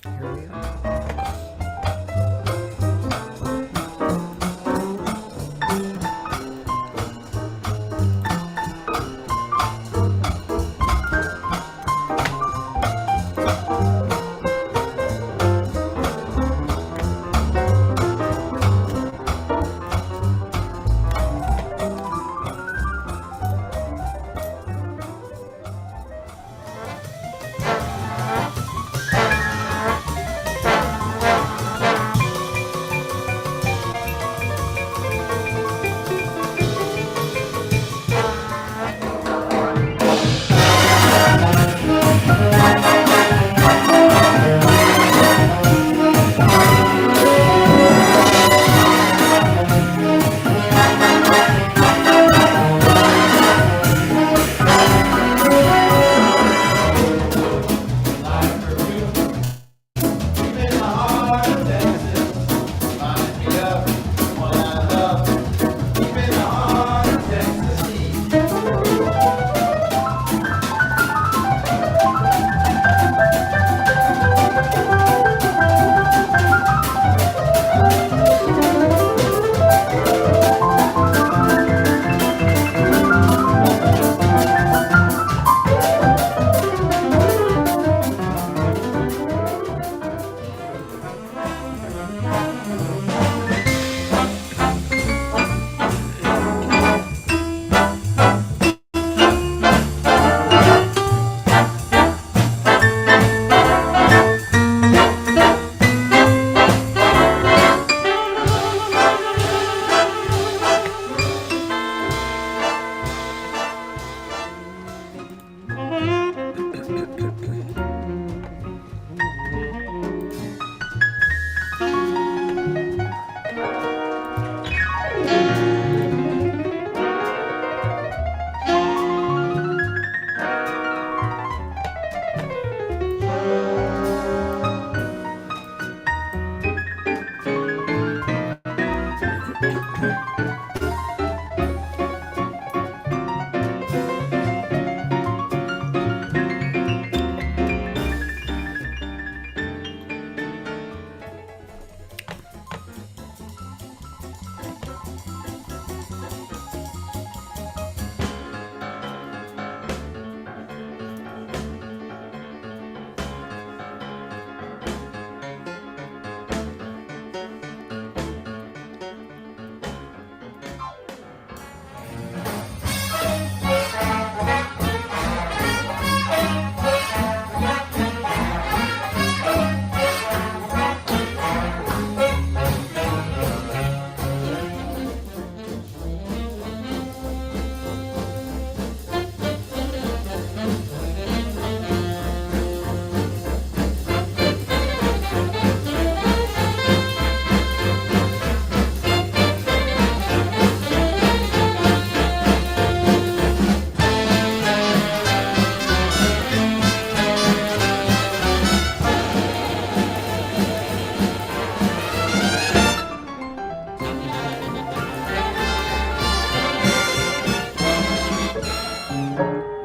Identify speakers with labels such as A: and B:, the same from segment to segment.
A: And here we are.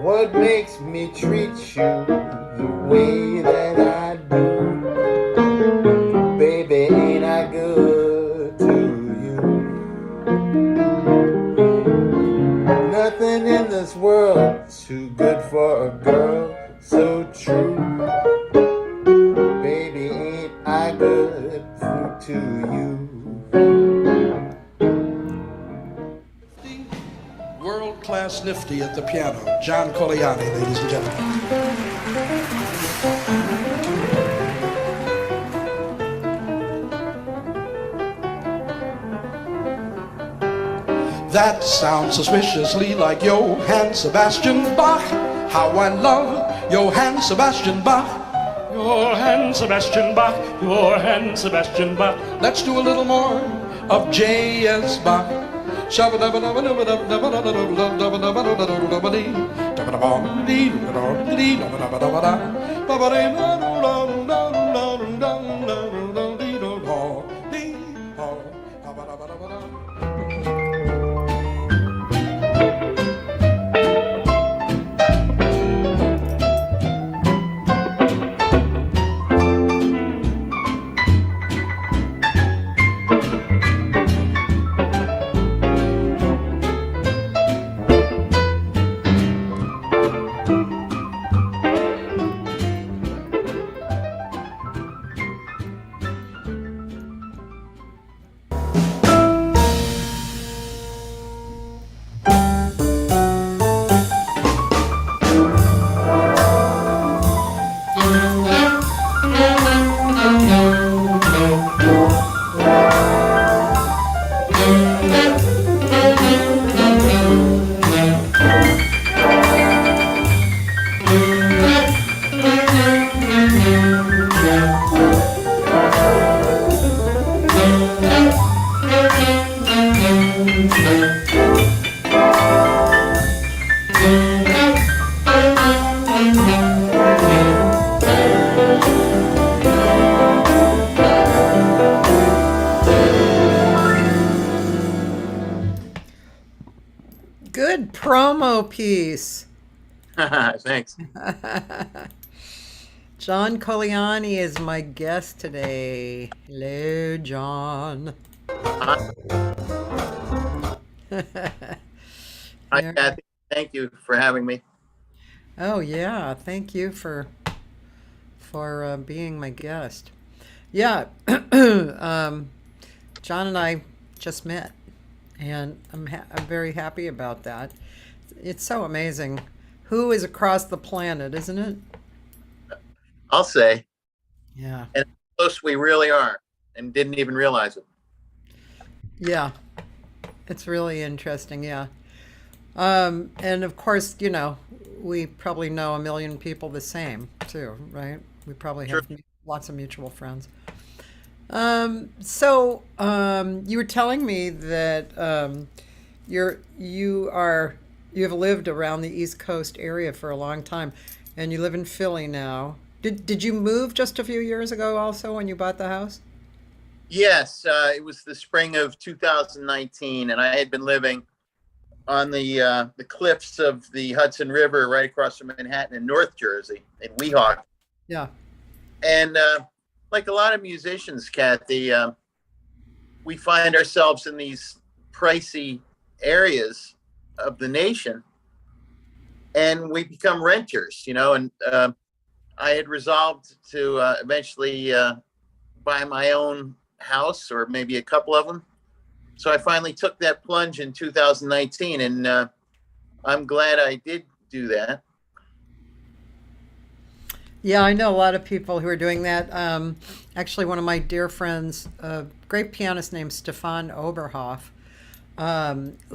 B: What makes me treat you the way that I do? Baby, ain't I good to you? Nothing in this world too good for a girl so true. Baby, ain't I good to you?
C: World-class nifty at the piano, John Colianni, ladies and gentlemen. That sounds suspiciously like Johann Sebastian Bach. How I love Johann Sebastian Bach. Johann Sebastian Bach, Johann Sebastian Bach. Let's do a little more of J.S. Bach.
A: Good promo piece.
B: Thanks.
A: John Colianni is my guest today. Hello, John.
B: Hi,
A: Yeah.
B: Cathy. Thank you for having me.
A: Oh yeah, thank you for being my guest. Yeah, John and I just met, and I'm very happy about that. It's so amazing. Who is across the planet, isn't it?
B: I'll say,
A: Yeah.
B: and how close we really are, and didn't even realize it.
A: Yeah, it's really interesting. Yeah. And of course, we probably know a million people the same too, right? We probably
B: Sure.
A: have lots of mutual friends. So you were telling me that you have lived around the East Coast area for a long time, and you live in Philly now. Did you move just a few years ago also when you bought the house?
B: Yes, it was the spring of 2019, and I had been living on the cliffs of the Hudson River, right across from Manhattan in North Jersey, in Weehawken.
A: Yeah.
B: And like a lot of musicians, Cathy, we find ourselves in these pricey areas of the nation, and we become renters, And I had resolved to eventually buy my own house, or maybe a couple of them. So I finally took that plunge in 2019, and I'm glad I did do that.
A: Yeah, I know a lot of people who are doing that. Actually, one of my dear friends, a great pianist named Stefan Oberhoff,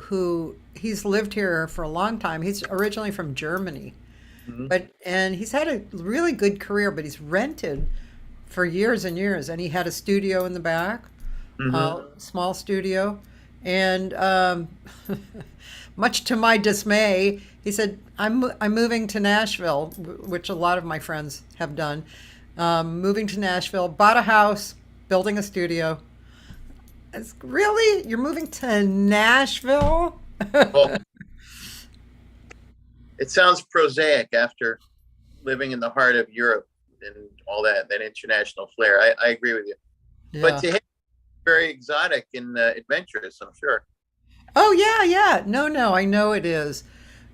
A: who he's lived here for a long time. He's originally from Germany,
B: Mhm.
A: and he's had a really good career, but he's rented for years and years, and he had a studio in the back, small studio, and much to my dismay, he said, I'm moving to Nashville," which a lot of my friends have done. Moving to Nashville, bought a house, building a studio. Really? You're moving to Nashville?
B: Well, it sounds prosaic after living in the heart of Europe and all that international flair. I agree with you. But
A: Yeah.
B: to him, very exotic and adventurous, I'm sure.
A: Oh, yeah, yeah. No, I know it is.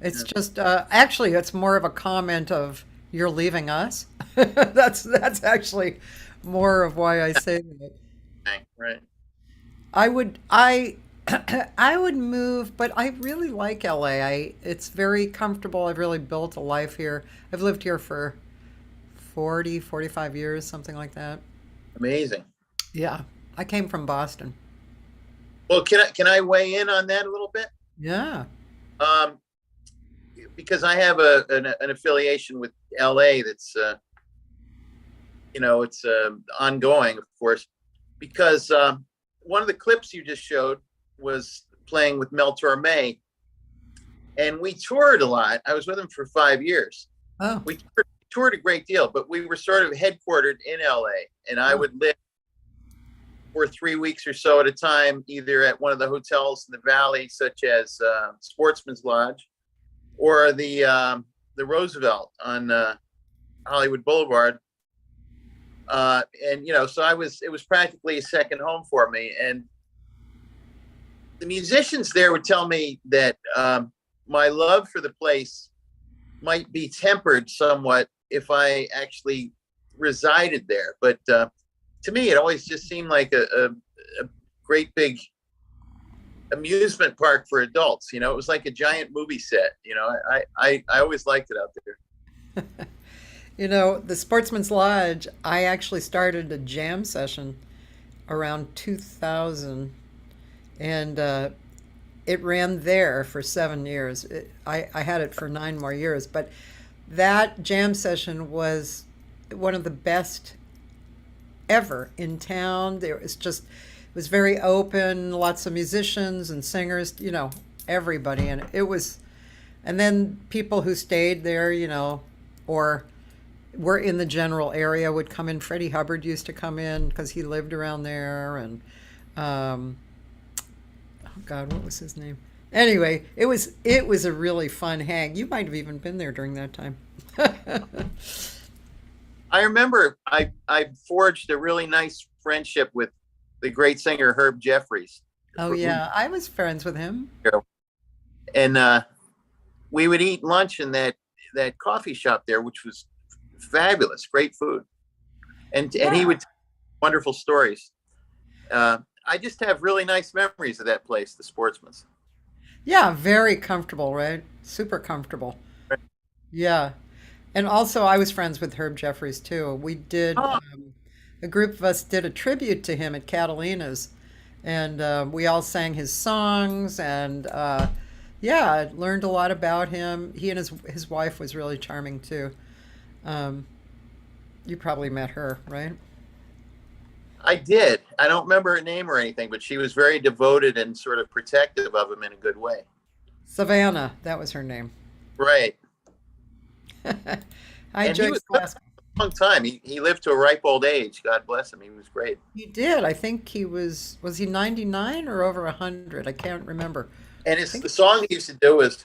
A: It's
B: Yeah.
A: just actually it's more of a comment of you're leaving us. That's actually more of why I say that.
B: Right.
A: I I would move, but I really like LA. It's very comfortable. I've really built a life here. I've lived here for 45 years, something like that.
B: Amazing.
A: Yeah. I came from Boston.
B: Well, can I weigh in on that a little bit?
A: Yeah.
B: Um, because I have an affiliation with LA that's it's ongoing, of course. Because one of the clips you just showed was playing with Mel Tormey, and we toured a lot. I was with him for 5 years.
A: Oh.
B: We toured a great deal, but we were sort of headquartered in LA, and I
A: Oh.
B: would live for 3 weeks or so at a time, either at one of the hotels in the valley, such as Sportsman's Lodge, or the Roosevelt on Hollywood Boulevard. And so it was practically a second home for me. And the musicians there would tell me that my love for the place might be tempered somewhat if I actually resided there. But to me, it always just seemed like a great big amusement park for adults. It was like a giant movie set. I always liked it out there.
A: The Sportsman's Lodge, I actually started a jam session around 2000, and it ran there for 7 years. I had it for 9 more years, but that jam session was one of the best ever in town. It was very open, lots of musicians and singers, everybody. And and then people who stayed there, or were in the general area would come in. Freddie Hubbard used to come in because he lived around there. And, oh God, what was his name? Anyway, it was a really fun hang. You might have even been there during that time.
B: I remember I forged a really nice friendship with the great singer Herb Jeffries.
A: Oh yeah, I was friends with him.
B: And we would eat lunch in that coffee shop there, which was fabulous, great food. And he would tell wonderful stories. I just have really nice memories of that place, the Sportsman's.
A: Yeah, very comfortable, right? Super comfortable.
B: Right.
A: Yeah. And also, I was friends with Herb Jeffries too. We did,
B: Oh,
A: a group of us did a tribute to him at Catalina's, and we all sang his songs, and yeah, I learned a lot about him. He and his wife was really charming too. Um, you probably met her, right?
B: I did. I don't remember her name or anything, but she was very devoted and sort of protective of him in a good way.
A: Savannah, that was her name.
B: Right.
A: Hi,
B: And he
A: Joyce
B: was with us
A: Glasgow.
B: a long time. He lived to a ripe old age. God bless him. He was great.
A: He did. I think was he 99 or over 100? I can't remember.
B: And
A: I
B: it's
A: think
B: the song he used to do was,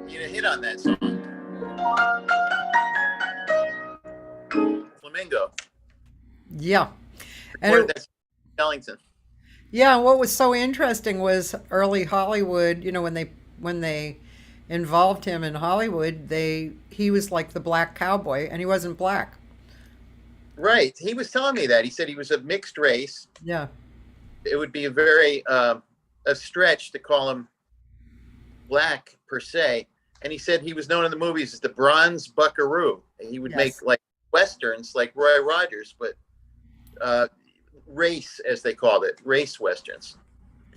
B: you know, hit on that song, Flamingo.
A: yeah. And
B: Recorded that song in Ellington.
A: yeah, what was so interesting was early Hollywood, when they involved him in Hollywood, he was like the black cowboy and he wasn't black.
B: Right. He was telling me that. He said he was of mixed race.
A: Yeah.
B: It would be a very a stretch to call him black per se. And he said he was known in the movies as the Bronze Buckaroo. He would make
A: Yes.
B: like westerns like Roy Rogers, but race, as they called it, race westerns.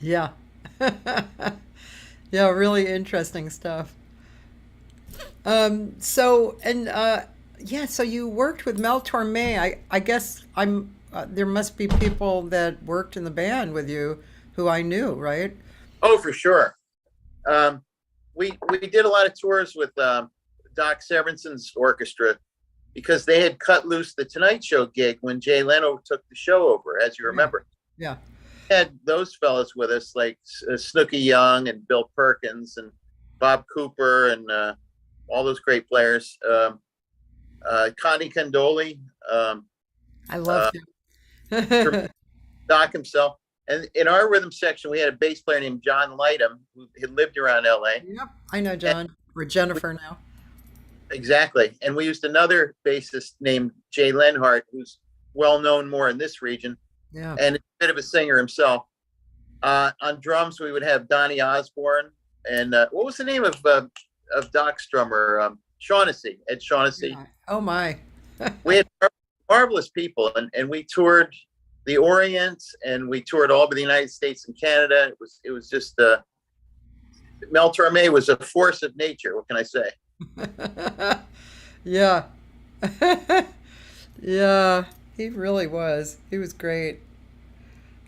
A: Yeah. Yeah, really interesting stuff. So and yeah, so you worked with Mel Tormey. I guess there must be people that worked in the band with you who I knew, right?
B: Oh, for sure. Um, we did a lot of tours with Doc Severinsen's orchestra because they had cut loose the Tonight Show gig when Jay Leno took the show over, as you
A: Yeah.
B: remember.
A: Yeah.
B: Had those fellas with us, like Snooky Young and Bill Perkins and Bob Cooper and all those great players. Connie Condoli,
A: I
B: uh,
A: loved him.
B: Doc himself. And in our rhythm section, we had a bass player named John Lightham who had lived around LA.
A: Yep, I know
B: And
A: John or Jennifer now.
B: exactly. And we used another bassist named Jay Lenhart, who's well known more in this region
A: Yeah.
B: and a bit of a singer himself. On drums, we would have Donnie Osborne. And what was the name of Doc's drummer? Shaughnessy, Ed Shaughnessy.
A: Yeah. Oh my.
B: We had marvelous people, and we toured the Orient, and we toured all over the United States and Canada. It was just Mel Tormey was a force of nature. What can I say?
A: Yeah. Yeah, he really was. He was great.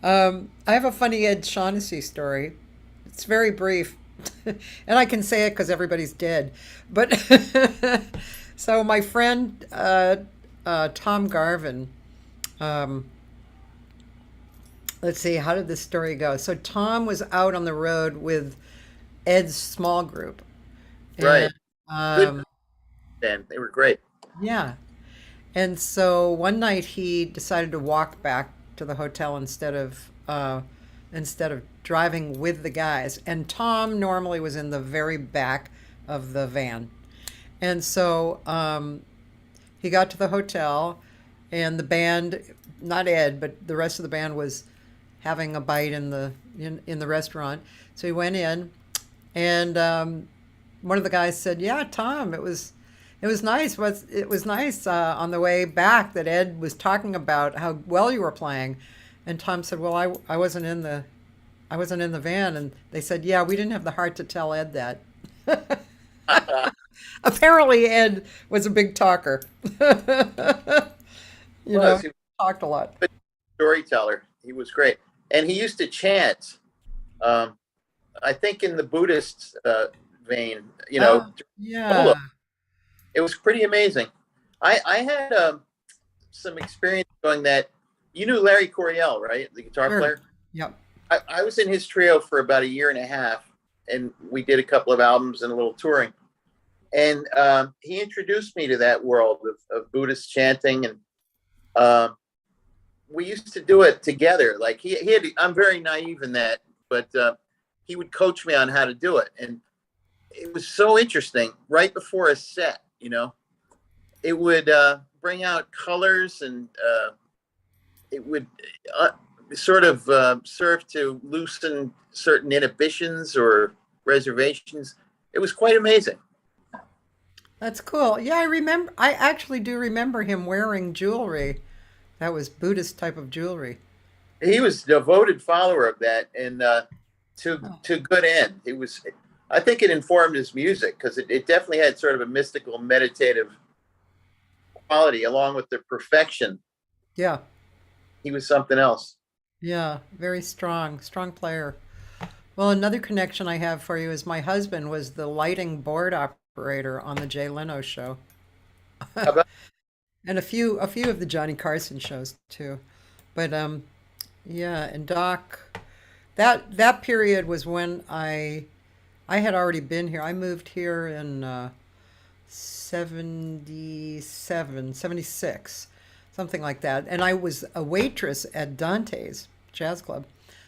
A: I have a funny Ed Shaughnessy story. It's very brief, and I can say it because everybody's dead. But so my friend Tom Garvin, um, let's see, how did this story go? So Tom was out on the road with Ed's small group,
B: Right.
A: and
B: Good band. They were great.
A: yeah, and so one night he decided to walk back to the hotel instead of driving with the guys. And Tom normally was in the very back of the van, and so he got to the hotel, and the band, not Ed, but the rest of the band was having a bite in the restaurant. So he went in, and one of the guys said, "Yeah, Tom, it was nice. But it was nice on the way back that Ed was talking about how well you were playing." And Tom said, "Well, I wasn't in the van." And they said, "Yeah, we didn't have the heart to tell Ed that." Apparently, Ed was a big talker. You know,
B: He was
A: talked a lot.
B: a storyteller. He was great, and he used to chant. I think in the Buddhist vein,
A: Oh, yeah.
B: solo. It was pretty amazing. I had some experience doing that You knew Larry Coryell, right? The guitar
A: Sure.
B: player.
A: Yep.
B: I was in his trio for about a year and a half, and we did a couple of albums and a little touring. And he introduced me to that world of Buddhist chanting, and we used to do it together. Like he had, I'm very naive in that, but he would coach me on how to do it, and it was so interesting. Right before a set, it would bring out colors, and it would sort of serve to loosen certain inhibitions or reservations. It was quite amazing.
A: That's cool. Yeah, I remember. I actually do remember him wearing jewelry. That was Buddhist type of jewelry.
B: He was a devoted follower of that, and
A: Oh,
B: to good end. It was. I think it informed his music because it definitely had sort of a mystical, meditative quality, along with the perfection.
A: yeah.
B: He was something else.
A: Yeah. Very strong. Strong player. Well, another connection I have for you is my husband was the lighting board operator on the Jay Leno show.
B: How about
A: And a few of the Johnny Carson shows too. But yeah, and Doc, that period was when I had already been here. I moved here in 77, 76, something like that. And I was a waitress at Dante's Jazz Club.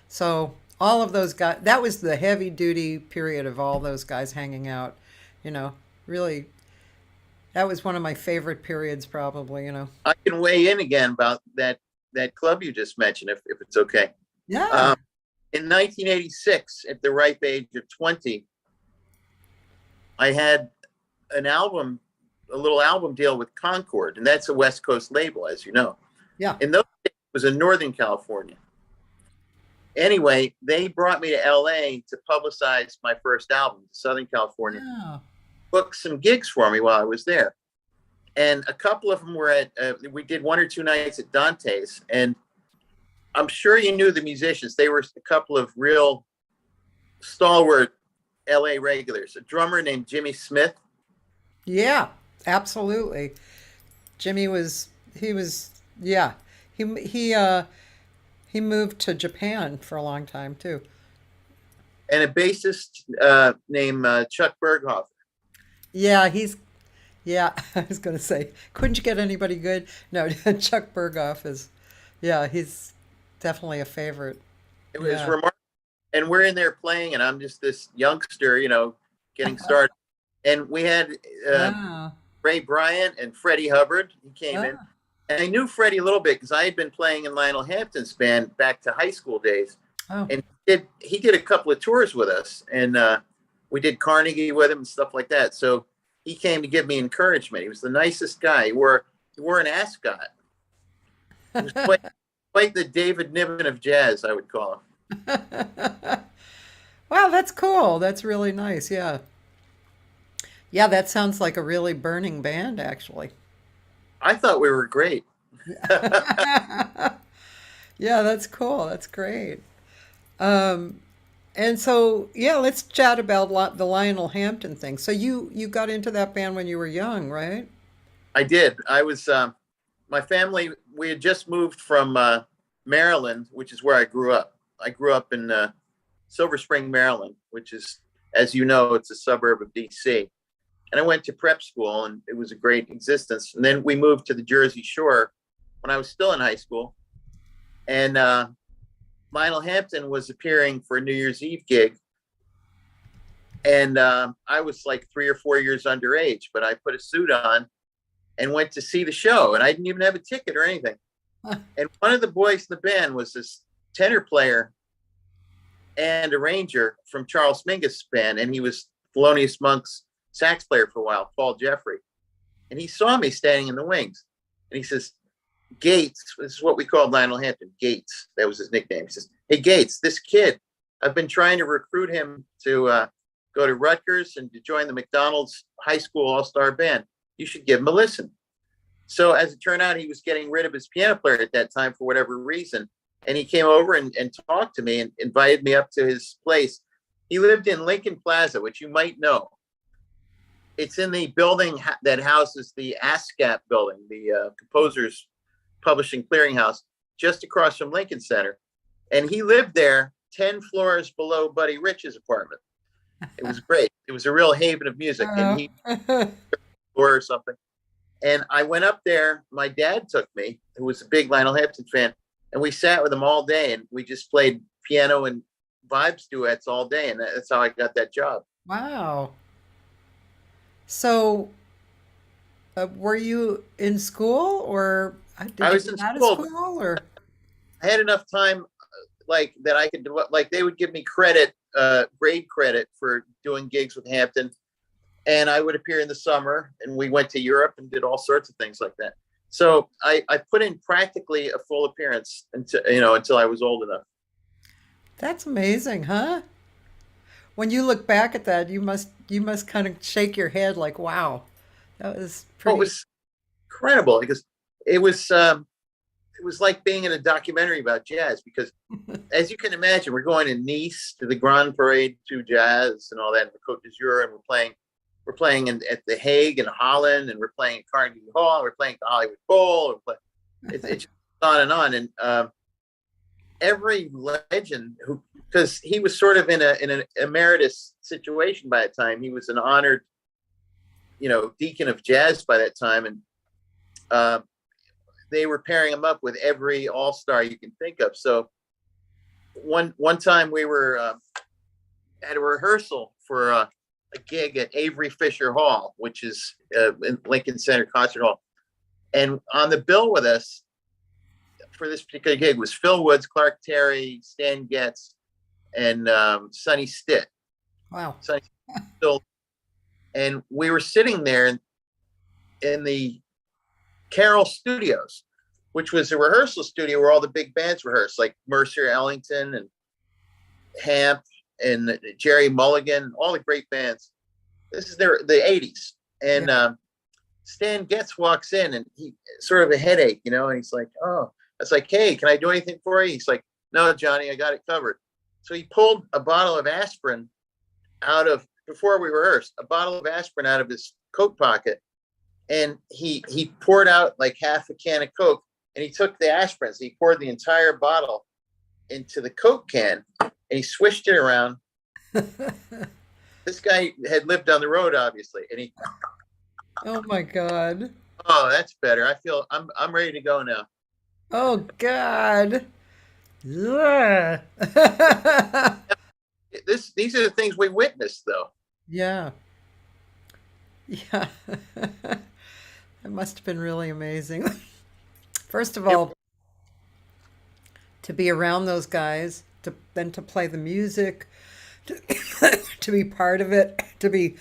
A: So all of those guys, that was the heavy duty period of all those guys hanging out, you know, really, that was one of my favorite periods probably.
B: I can weigh in again about that club you just mentioned, if it's okay.
A: Yeah.
B: In 1986, at the ripe age of 20, I had a little album deal with Concord, and that's a West Coast label, as you know.
A: Yeah.
B: In those days, it was in Northern California. Anyway, they brought me to LA to publicize my first album, Southern California.
A: Yeah.
B: Booked some gigs for me while I was there. And a couple of them were we did 1 or 2 nights at Dante's. And I'm sure you knew the musicians. They were a couple of real stalwart LA regulars. A drummer named Jimmy Smith.
A: Yeah, absolutely. Yeah. He moved to Japan for a long time too.
B: And a bassist named Chuck Berghoff.
A: Yeah, yeah, I was gonna say, couldn't you get anybody good? No, Chuck Berghoff he's definitely a favorite.
B: It was
A: Yeah.
B: remarkable. And we're in there playing, and I'm just this youngster, getting started. And we had
A: Wow.
B: Ray Bryant and Freddie Hubbard. He came in.
A: Ah,
B: And I knew Freddie a little bit because I had been playing in Lionel Hampton's band back to high school days.
A: oh,
B: And he did a couple of tours with us. And we did Carnegie with him and stuff like that. So he came to give me encouragement. He was the nicest guy. He wore an ascot. He was quite the David Niven of jazz, I would call him.
A: wow, that's cool. That's really nice. Yeah. Yeah, that sounds like a really burning band, actually.
B: I thought we were great.
A: Yeah, that's cool. That's great. Um, and so, yeah, let's chat about the Lionel Hampton thing. So you got into that band when you were young, right?
B: I did. I was, my family, we had just moved from Maryland, which is where I grew up. I grew up in Silver Spring, Maryland, which is, as you know, it's a suburb of DC. And I went to prep school, and it was a great existence. And then we moved to the Jersey Shore when I was still in high school. And Lionel Hampton was appearing for a New Year's Eve gig. And I was like 3 or 4 years underage, but I put a suit on and went to see the show. And I didn't even have a ticket or anything. And one of the boys in the band was this tenor player and arranger from Charles Mingus' band. And he was Thelonious Monk's sax player for a while, Paul Jeffrey. And he saw me standing in the wings. And he says, Gates, this is what we called Lionel Hampton, Gates. That was his nickname. He says, hey, Gates, this kid, I've been trying to recruit him to go to Rutgers and to join the McDonald's High School All-Star Band. You should give him a listen. So as it turned out, he was getting rid of his piano player at that time for whatever reason. And he came over and talked to me and invited me up to his place. He lived in Lincoln Plaza, which you might know. It's in the building that houses the ASCAP building, the Composers Publishing Clearinghouse. just across from Lincoln Center. And he lived there 10 floors below Buddy Rich's apartment. It was great. It was a real haven of music. And he or something. And I went up there. My dad took me, who was a big Lionel Hampton fan, and we sat with him all day, and we just played piano and vibes duets all day, and that's how I got that job.
A: Wow. So, were you in school, or did
B: I
A: you
B: was
A: get
B: in
A: out of
B: school, but
A: school, or?
B: I had enough time, like that I could do. Like they would give me credit, grade credit for doing gigs with Hampton, and I would appear in the summer, and we went to Europe and did all sorts of things like that. So I put in practically a full appearance until I was old enough.
A: That's amazing, huh? When you look back at that, you must kind of shake your head like, wow, that was
B: Oh, it
A: pretty.
B: was incredible because it was it was like being in a documentary about jazz because, as you can imagine, we're going to Nice to the Grand Parade to Jazz and all that in the Côte d'Azur, and we're playing at the Hague in Holland, and we're playing at Carnegie Hall, and we're playing at the Hollywood Bowl. It's just on and on, and every legend who, because he was sort of in an emeritus situation by that time. He was an honored, deacon of jazz by that time, and they were pairing him up with every all-star you can think of. So one time we were at a rehearsal for a gig at Avery Fisher Hall, which is in Lincoln Center Concert Hall, and on the bill with us for this particular gig was Phil Woods, Clark Terry, Stan Getz, and Sonny Stitt.
A: Wow.
B: Sonny Stitt. And we were sitting there in the Carroll Studios, which was a rehearsal studio where all the big bands rehearsed, like Mercer Ellington and Hamp and Jerry Mulligan, all the great bands. This is the 80s. And Stan Getz walks in, and he sort of a headache, and he's like, oh, I was like, hey, can I do anything for you? He's like, no, Johnny, I got it covered. So he pulled a bottle of aspirin before we rehearsed, a bottle of aspirin out of his coat pocket. And he poured out like half a can of Coke, and he took the aspirin. So he poured the entire bottle into the Coke can, and he swished it around. This guy had lived on the road, obviously, and
A: Oh my God.
B: oh, that's better. I feel I'm ready to go now.
A: Oh God. Ugh.
B: These are the things we witnessed, though.
A: Yeah. Yeah. It must have been really amazing. First of
B: It,
A: all, to be around those guys, to play the music, to, to be part of it, to be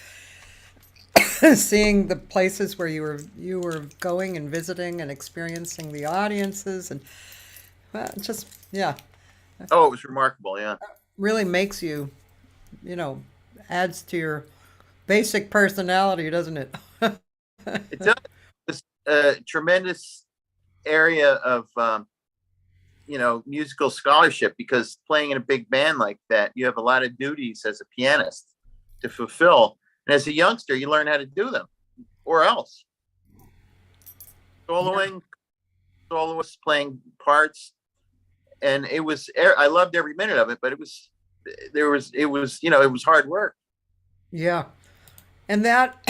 A: seeing the places where you were going and visiting and experiencing the audiences, and well, just yeah,
B: oh, it was remarkable. Yeah,
A: really makes you, you know, adds to your basic personality, doesn't it?
B: it does. It's a tremendous area of musical scholarship, because playing in a big band like that, you have a lot of duties as a pianist to fulfill. And as a youngster, you learn how to do them, or else
A: Yeah.
B: soloing, soloists playing parts. And I loved every minute of it, but it was hard work.
A: Yeah. And that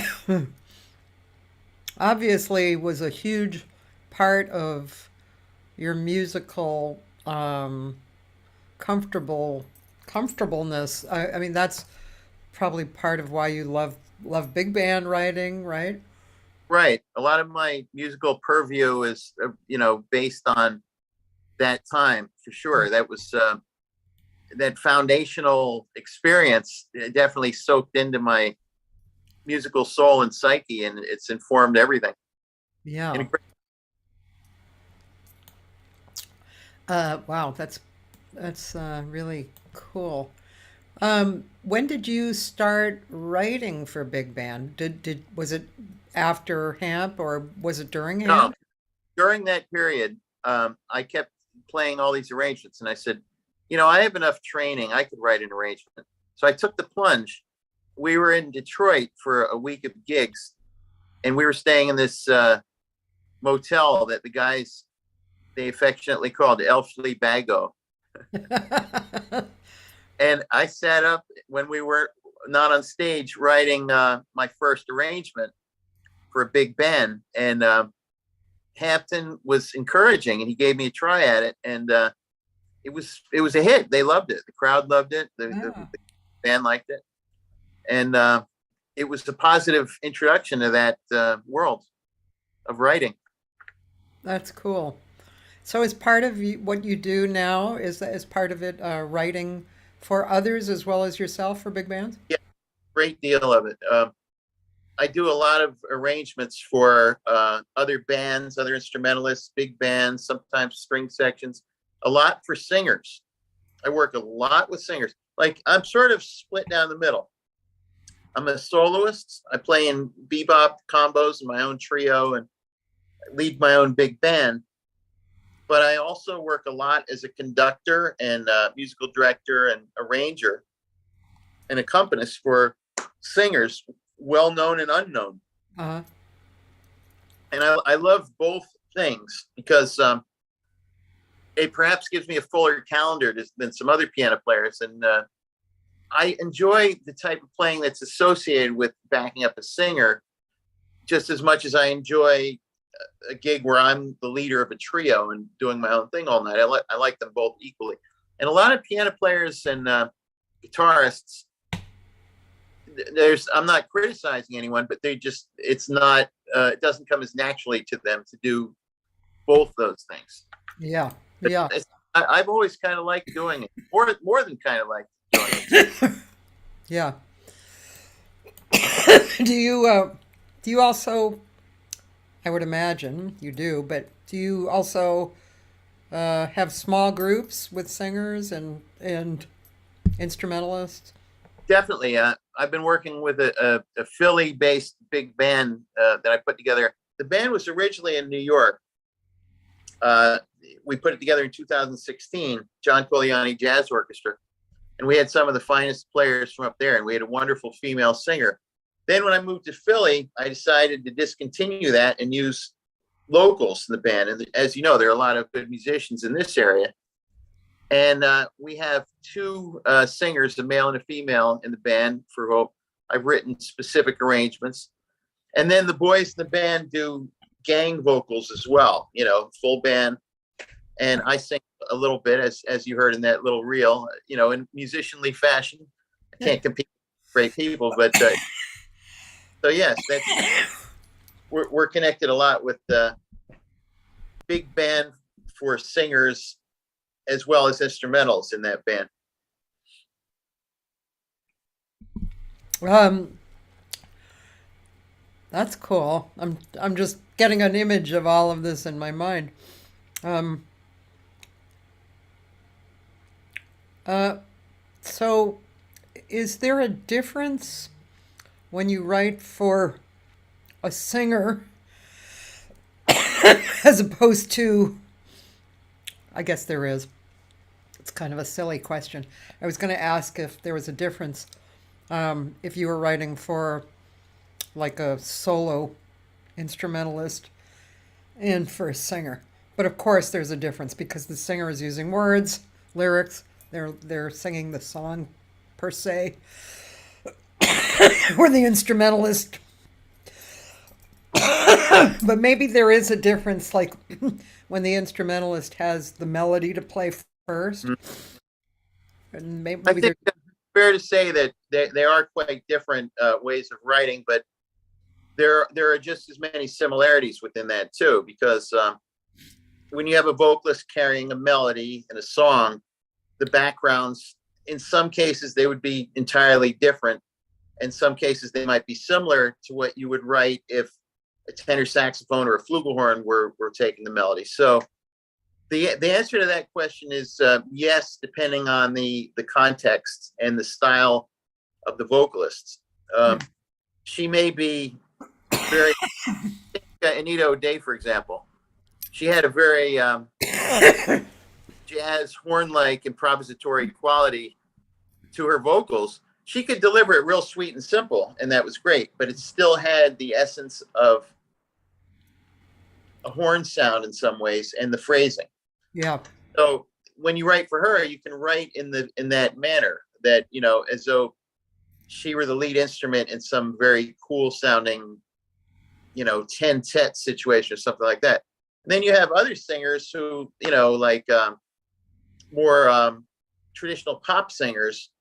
A: obviously was a huge part of your musical comfortable comfortableness. I mean, that's probably part of why you love big band writing, right?
B: Right. A lot of my musical purview is, based on that time, for sure. That was that foundational experience definitely soaked into my musical soul and psyche, and it's informed everything. In a
A: Yeah.
B: great,
A: Wow, that's really cool. When did you start writing for big band? Did was it after Hamp, or was it during
B: no,
A: Hamp?
B: during that period, I kept playing all these arrangements, and I said, I have enough training. I could write an arrangement. So I took the plunge. We were in Detroit for a week of gigs, and we were staying in this motel that the guys they affectionately called Elfly Bago. And I sat up when we were not on stage writing my first arrangement for a big band, and Hampton was encouraging, and he gave me a try at it, and it was a hit. They loved it. The crowd loved it. The band liked it, and it was a positive introduction to that world of writing.
A: That's cool. So is part of what you do now, is part of it writing for others as well as yourself for big bands?
B: Yeah, great deal of it. I do a lot of arrangements for other bands, other instrumentalists, big bands, sometimes string sections, a lot for singers. I work a lot with singers. Like, I'm sort of split down the middle. I'm a soloist. I play in bebop combos in my own trio and lead my own big band. But I also work a lot as a conductor and musical director and arranger and accompanist for singers, well-known and unknown.
A: Uh-huh.
B: And I love both things because it perhaps gives me a fuller calendar than some other piano players. And I enjoy the type of playing that's associated with backing up a singer just as much as I enjoy a gig where I'm the leader of a trio and doing my own thing all night. I like them both equally. And a lot of piano players and guitarists, I'm not criticizing anyone, but it's not, it doesn't come as naturally to them to do both those things.
A: Yeah. Yeah.
B: I've always kind of liked doing it, more than kind of like doing it.
A: Yeah. Do you also, I would imagine you do, but do you also have small groups with singers and instrumentalists?
B: Definitely. I've been working with a Philly-based big band that I put together. The band was originally in New York. We put it together in 2016, John Colianni Jazz Orchestra. And we had some of the finest players from up there, and we had a wonderful female singer. Then when I moved to Philly, I decided to discontinue that and use locals in the band. And as you know, there are a lot of good musicians in this area. And we have two singers, a male and a female, in the band for whom I've written specific arrangements. And then the boys in the band do gang vocals as well, full band. And I sing a little bit, as you heard in that little reel, in musicianly fashion. I can't compete with great people, but so yes, we're connected a lot with the big band for singers as well as instrumentals in that band.
A: That's cool. I'm just getting an image of all of this in my mind. So is there a difference when you write for a singer as opposed to, I guess there is. It's kind of a silly question. I was going to ask if there was a difference if you were writing for like a solo instrumentalist and for a singer. But of course there's a difference because the singer is using words, lyrics, they're singing the song per se. Or the instrumentalist. But maybe there is a difference, like when the instrumentalist has the melody to play first. And maybe
B: I think it's fair to say that they are quite different ways of writing, but there are just as many similarities within that too, because when you have a vocalist carrying a melody and a song, the backgrounds, in some cases, they would be entirely different. In some cases, they might be similar to what you would write if a tenor saxophone or a flugelhorn were taking the melody. So the answer to that question is yes, depending on the context and the style of the vocalist. She may be very, Anita O'Day, for example, she had a very jazz horn-like improvisatory quality to her vocals. She could deliver it real sweet and simple, and that was great, but it still had the essence of a horn sound in some ways, and the phrasing.
A: Yeah.
B: So when you write for her, you can write in that manner, that, you know, as though she were the lead instrument in some very cool sounding, you know, ten-tet situation or something like that. And then you have other singers who, you know, like more traditional pop singers,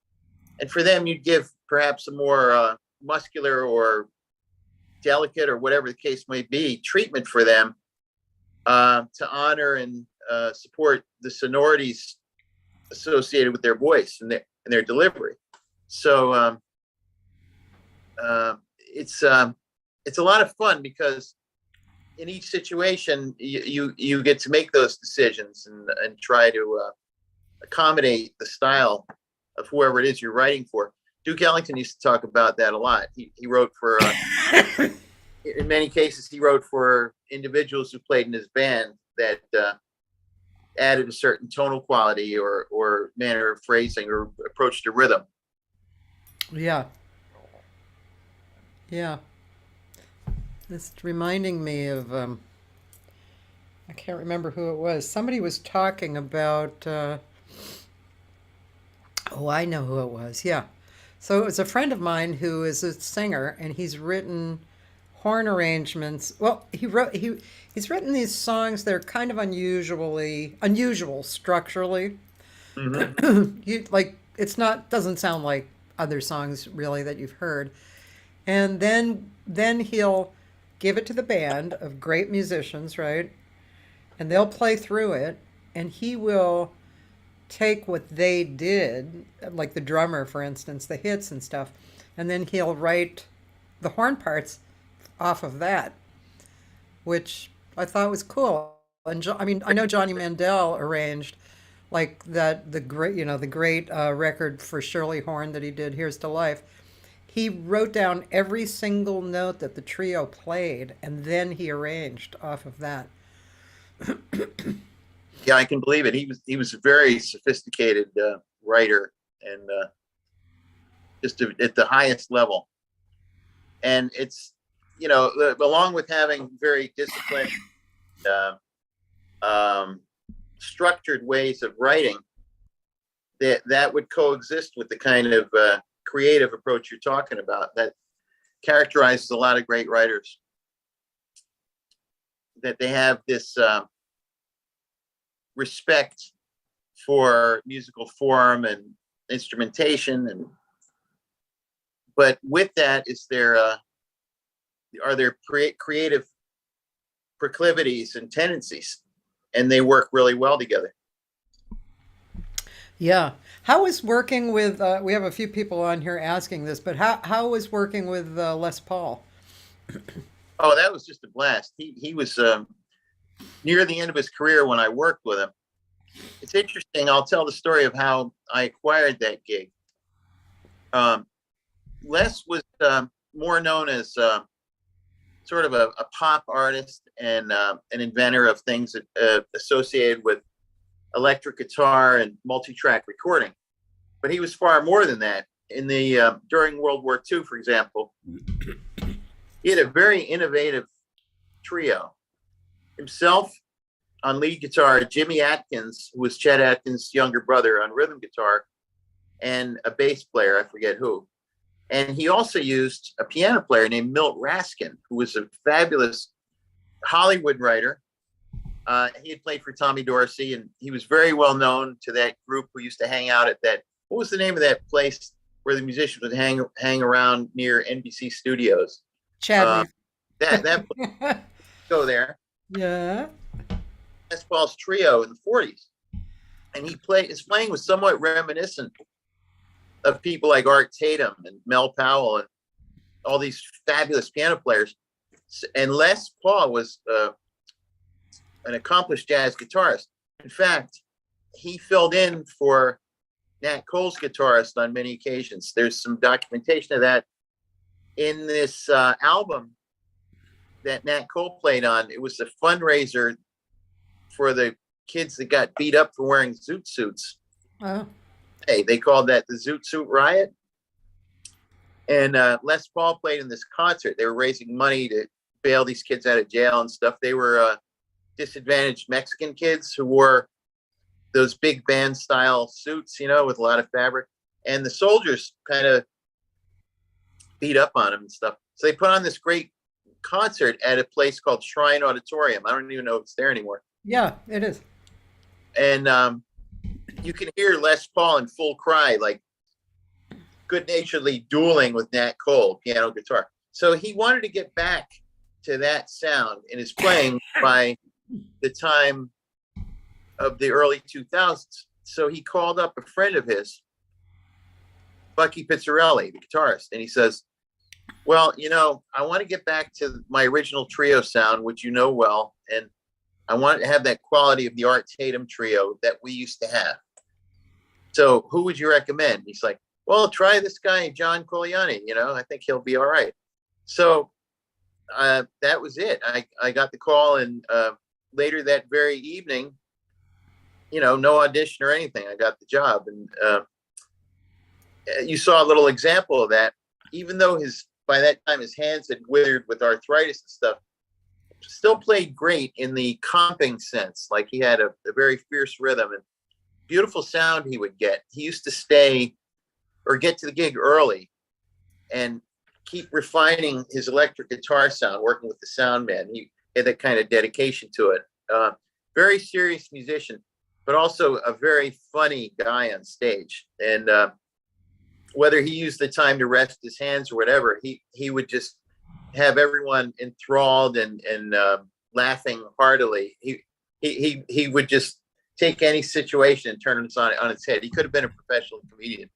B: and for them you'd give perhaps a more muscular or delicate, or whatever the case may be, treatment for them, to honor and support the sonorities associated with their voice and their delivery. So it's a lot of fun, because in each situation you get to make those decisions and try to accommodate the style of whoever it is you're writing for. Duke Ellington used to talk about that a lot. He wrote for, in many cases, he wrote for individuals who played in his band that added a certain tonal quality or manner of phrasing or approach to rhythm.
A: Yeah. Yeah. It's reminding me of, I can't remember who it was. Somebody was talking about, I know who it was. Yeah. So it was a friend of mine who is a singer, and he's written horn arrangements. Well, he's written these songs that are kind of unusual structurally.
B: Mm-hmm.
A: Doesn't sound like other songs really that you've heard. And then he'll give it to the band of great musicians, right? And they'll play through it, and he will take what they did, like the drummer, for instance, the hits and stuff, and then he'll write the horn parts off of that, which I thought was cool. And I know Johnny Mandel arranged like that, the great record for Shirley Horn that he did, Here's to Life. He wrote down every single note that the trio played, and then he arranged off of that.
B: Yeah, I can believe it. He was a very sophisticated writer, and just at the highest level. And it's, you know, along with having very disciplined, structured ways of writing, that would coexist with the kind of creative approach you're talking about that characterizes a lot of great writers. That they have this respect for musical form and instrumentation, but with that is their creative proclivities and tendencies, and they work really well together.
A: Yeah. How is working with, we have a few people on here asking this, but how is working with Les Paul?
B: Oh, that was just a blast. He was near the end of his career when I worked with him. It's interesting. I'll tell the story of how I acquired that gig. Les was more known as sort of a pop artist and an inventor of things associated with electric guitar and multi-track recording. But he was far more than that. During World War II, for example, he had a very innovative trio. Himself on lead guitar, Jimmy Atkins, who was Chet Atkins' younger brother, on rhythm guitar, and a bass player, I forget who. And he also used a piano player named Milt Raskin, who was a fabulous Hollywood writer. He had played for Tommy Dorsey, and he was very well known to that group who used to hang out at that. What was the name of that place where the musicians would hang around near NBC Studios?
A: Chad.
B: That go there.
A: Yeah.
B: Les Paul's trio in the 40s, and his playing was somewhat reminiscent of people like Art Tatum and Mel Powell and all these fabulous piano players. And Les Paul was an accomplished jazz guitarist. In fact, he filled in for Nat Cole's guitarist on many occasions. There's some documentation of that in this album that Nat Cole played on. It was a fundraiser for the kids that got beat up for wearing zoot suits.
A: Oh.
B: Hey, they called that the Zoot Suit Riot. And Les Paul played in this concert. They were raising money to bail these kids out of jail and stuff. They were disadvantaged Mexican kids who wore those big band style suits, with a lot of fabric. And the soldiers kind of beat up on them and stuff. So they put on this great concert at a place called Shrine Auditorium. I don't even know if it's there anymore.
A: Yeah, it is.
B: And you can hear Les Paul in full cry, like good-naturedly dueling with Nat Cole, piano, guitar. So he wanted to get back to that sound in his playing by the time of the early 2000s. So he called up a friend of his, Bucky Pizzarelli, the guitarist, and he says, well, I want to get back to my original trio sound, which you know well, and I want to have that quality of the Art Tatum trio that we used to have. So who would you recommend? He's like, well, try this guy, John Colianni, I think he'll be all right. So that was it. I got the call, and later that very evening, no audition or anything, I got the job. And you saw a little example of that. Even though by that time his hands had withered with arthritis and stuff, still played great in the comping sense. Like he had a very fierce rhythm and beautiful sound he would get. He used to stay or get to the gig early and keep refining his electric guitar sound, working with the sound man. He had that kind of dedication to it. Very serious musician, but also a very funny guy on stage. And whether he used the time to rest his hands or whatever, he would just have everyone enthralled and laughing heartily. He would just take any situation and turn it on its head. He could have been a professional comedian.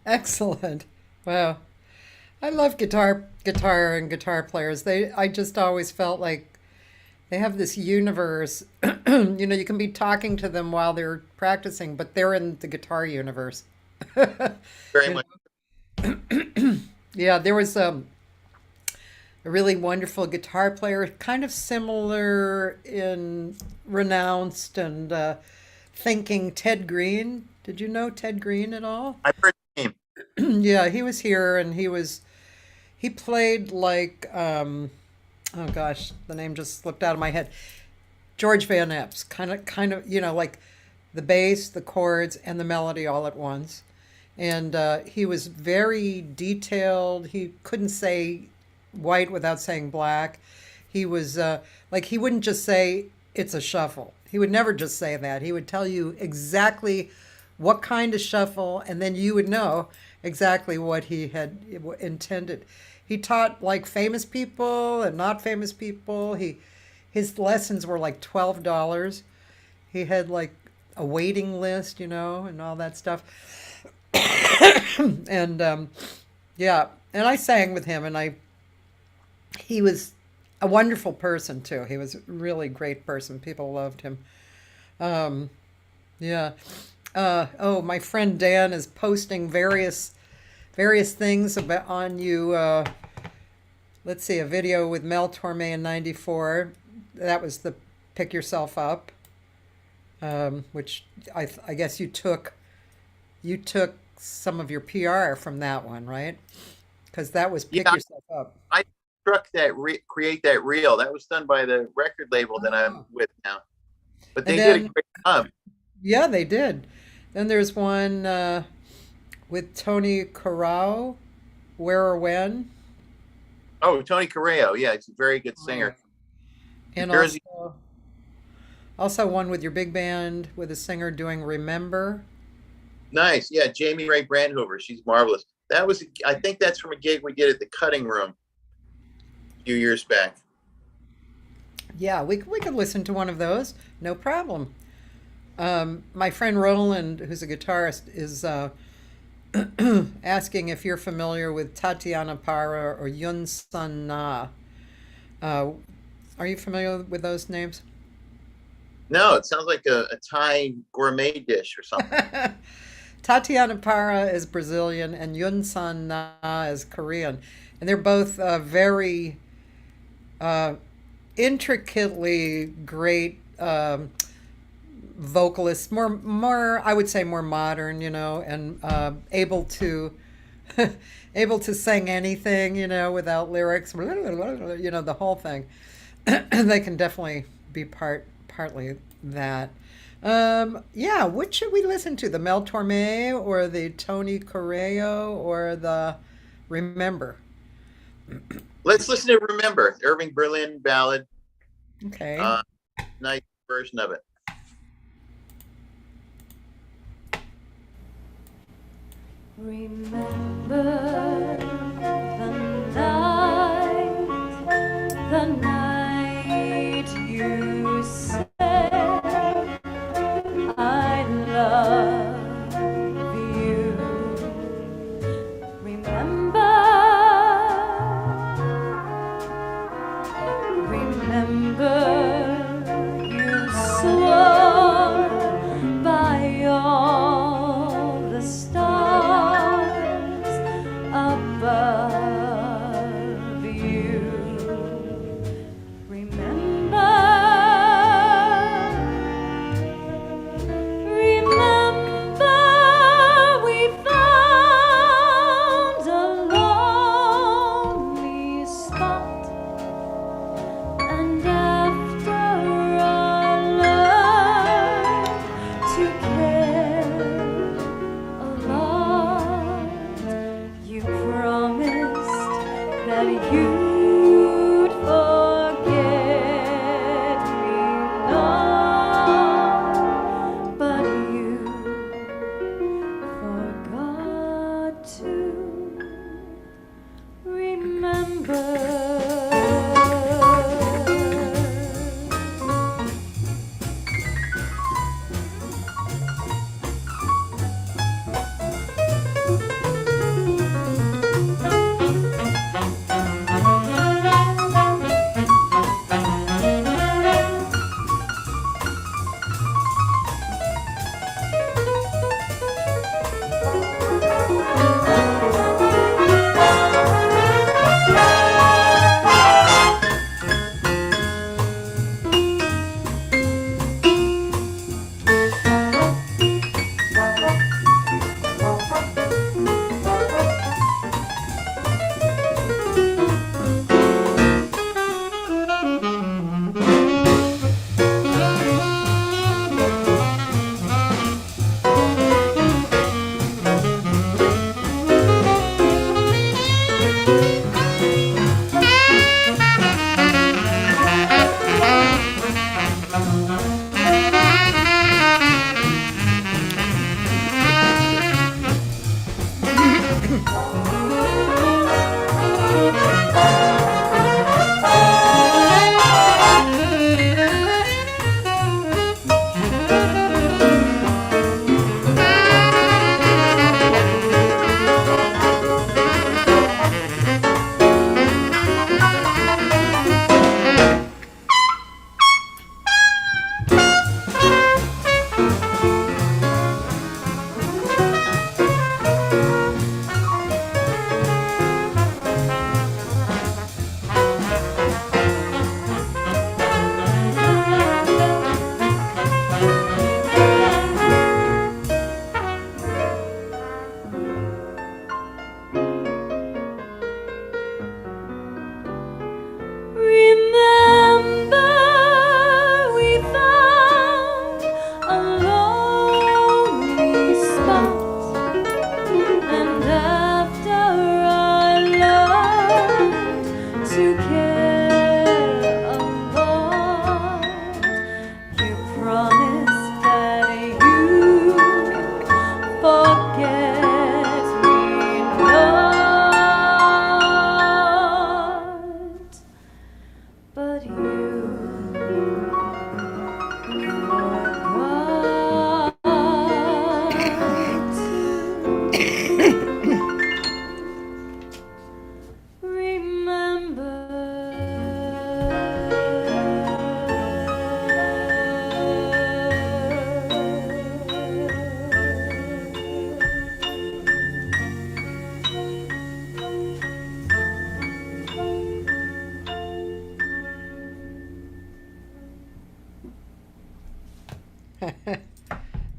A: Excellent. Wow. I love guitar and guitar players. I just always felt like they have this universe. You can be talking to them while they're practicing, but they're in the guitar universe.
B: Very much.
A: Yeah, there was a really wonderful guitar player, kind of similar in renounced and thinking, Ted Green. Did you know Ted Green at all?
B: I've heard the name.
A: Yeah, he was here, and he played like oh gosh, the name just slipped out of my head. George Van Epps, kind of, like the bass, the chords, and the melody all at once. And he was very detailed. He couldn't say white without saying black. He was he wouldn't just say it's a shuffle. He would never just say that. He would tell you exactly what kind of shuffle, and then you would know exactly what he had intended. He taught like famous people and not famous people. His lessons were like $12. He had like a waiting list, and all that stuff. And yeah, and I sang with him, and he was a wonderful person too. He was a really great person. People loved him. Yeah. Oh, my friend Dan is posting various things on you. Let's see, a video with Mel Tormey in '94. That was the Pick Yourself Up, which I guess you took some of your PR from that one, right? Because that was Pick Yourself Up.
B: I struck that create that reel. That was done by the record label that I'm with now. But they did a great job.
A: Yeah, they did. Then there's one with Tony Corrao, Where or When.
B: Oh, Tony Corrao. Yeah, he's a very good singer.
A: And also one with your big band with a singer doing Remember.
B: Nice. Yeah, Jamie Ray Brandhover. She's marvelous. I think that's from a gig we did at the Cutting Room a few years back.
A: Yeah, we could listen to one of those. No problem. My friend Roland, who's a guitarist, is asking if you're familiar with Tatiana Para or Yun Sun Na. Are you familiar with those names?
B: No, it sounds like a Thai gourmet dish or something.
A: Tatiana Para is Brazilian and Yun Sun Na is Korean. And they're both very intricately great vocalists, more I would say more modern, and able to sing anything, without lyrics, the whole thing. they can definitely be partly that. Yeah, which should we listen to? The Mel Tormey or the Tony Correo or the Remember?
B: Let's listen to Remember, Irving Berlin ballad.
A: Okay.
B: Nice version of it.
D: Remember the night you said I love you. Remember you swore by all the stars above you. Remember we found a lonely spot, and after I learned to care a lot, you promised that you'd forget me not, but you forgot to remember.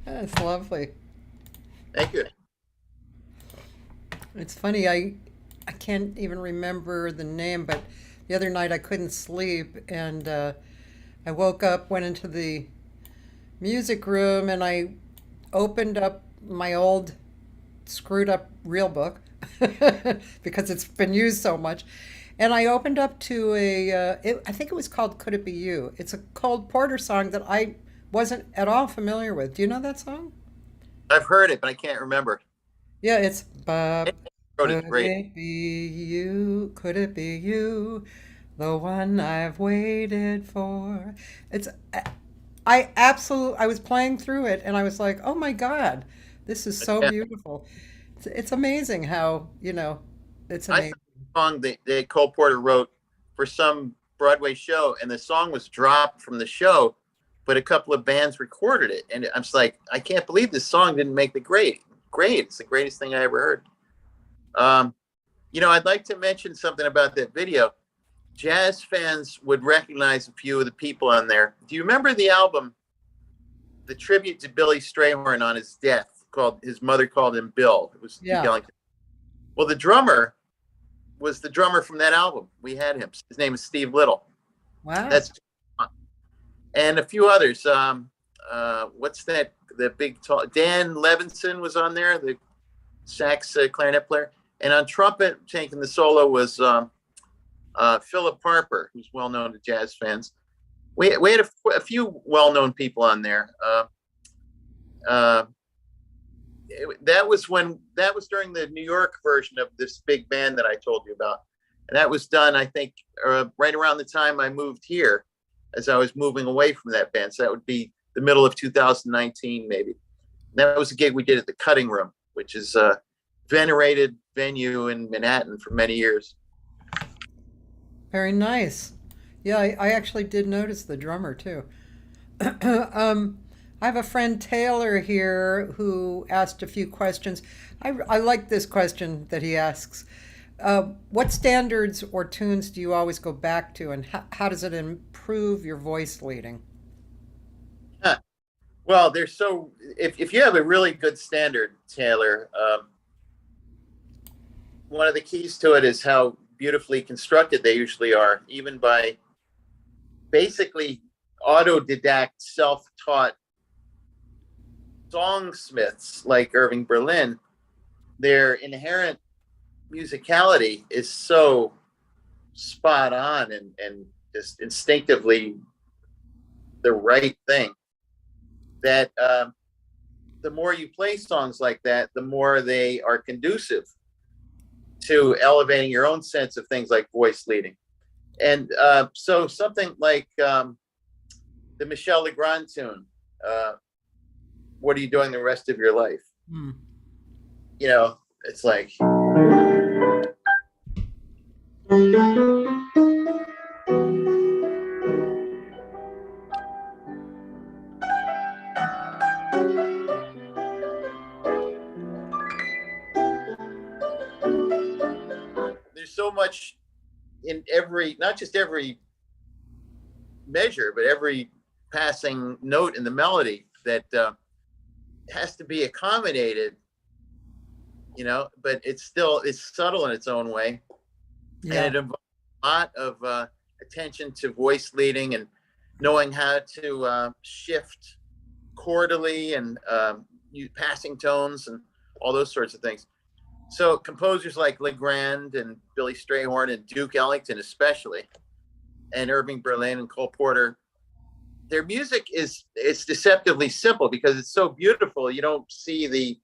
A: That's lovely.
B: Thank you.
A: It's funny, I can't even remember the name, but the other night I couldn't sleep, and I woke up, went into the music room, and I opened up my old screwed up real book because it's been used so much. And I opened up to I think it was called Could It Be You? It's a Cole Porter song that I wasn't at all familiar with. Do you know that song?
B: I've heard it, but I can't remember.
A: Yeah, it's Bob.
B: Wrote it
A: Could
B: great.
A: it be you? Could it be you? The one I've waited for. It's I was playing through it and I was like, "Oh my God, this is so
B: Yeah.
A: beautiful." It's amazing how, it's
B: I
A: amazing.
B: thought the song that Cole Porter wrote for some Broadway show, and the song was dropped from the show, but a couple of bands recorded it, and I'm just like, I can't believe this song didn't make the grade. Great, it's the greatest thing I ever heard. I'd like to mention something about that video. Jazz fans would recognize a few of the people on there. Do you remember the album, the tribute to Billy Strayhorn on his death, called His Mother Called Him Bill? It was
A: Yeah.
B: Ellington. Well, the drummer was the drummer from that album. We had him. His name is Steve Little.
A: Wow.
B: That's and a few others. What's that? The big tall Dan Levinson was on there, the sax clarinet player, and on trumpet taking the solo was Philip Harper, who's well known to jazz fans. We had a few well known people on there. That was during the New York version of this big band that I told you about, and that was done, I think, right around the time I moved here, as I was moving away from that band. So that would be the middle of 2019, maybe. That was a gig we did at the Cutting Room, which is a venerated venue in Manhattan for many years.
A: Very nice. Yeah, I actually did notice the drummer too. I have a friend Taylor here who asked a few questions. I like this question that he asks. What standards or tunes do you always go back to, and how does it improve your voice leading?
B: Huh. Well, if you have a really good standard, Taylor, one of the keys to it is how beautifully constructed they usually are, even by basically autodidact, self-taught songsmiths like Irving Berlin. Their inherent musicality is so spot on and just instinctively the right thing that the more you play songs like that, the more they are conducive to elevating your own sense of things like voice leading. And so something like the Michel Legrand tune, What Are You Doing the Rest of Your Life?
A: Hmm.
B: It's like, there's so much in not just every measure, but every passing note in the melody that has to be accommodated, but it's subtle in its own way.
A: Yeah.
B: And it involves a lot of attention to voice leading and knowing how to shift chordally and passing tones and all those sorts of things. So composers like Legrand and Billy Strayhorn and Duke Ellington especially, and Irving Berlin and Cole Porter, their music it's deceptively simple because it's so beautiful. You don't see the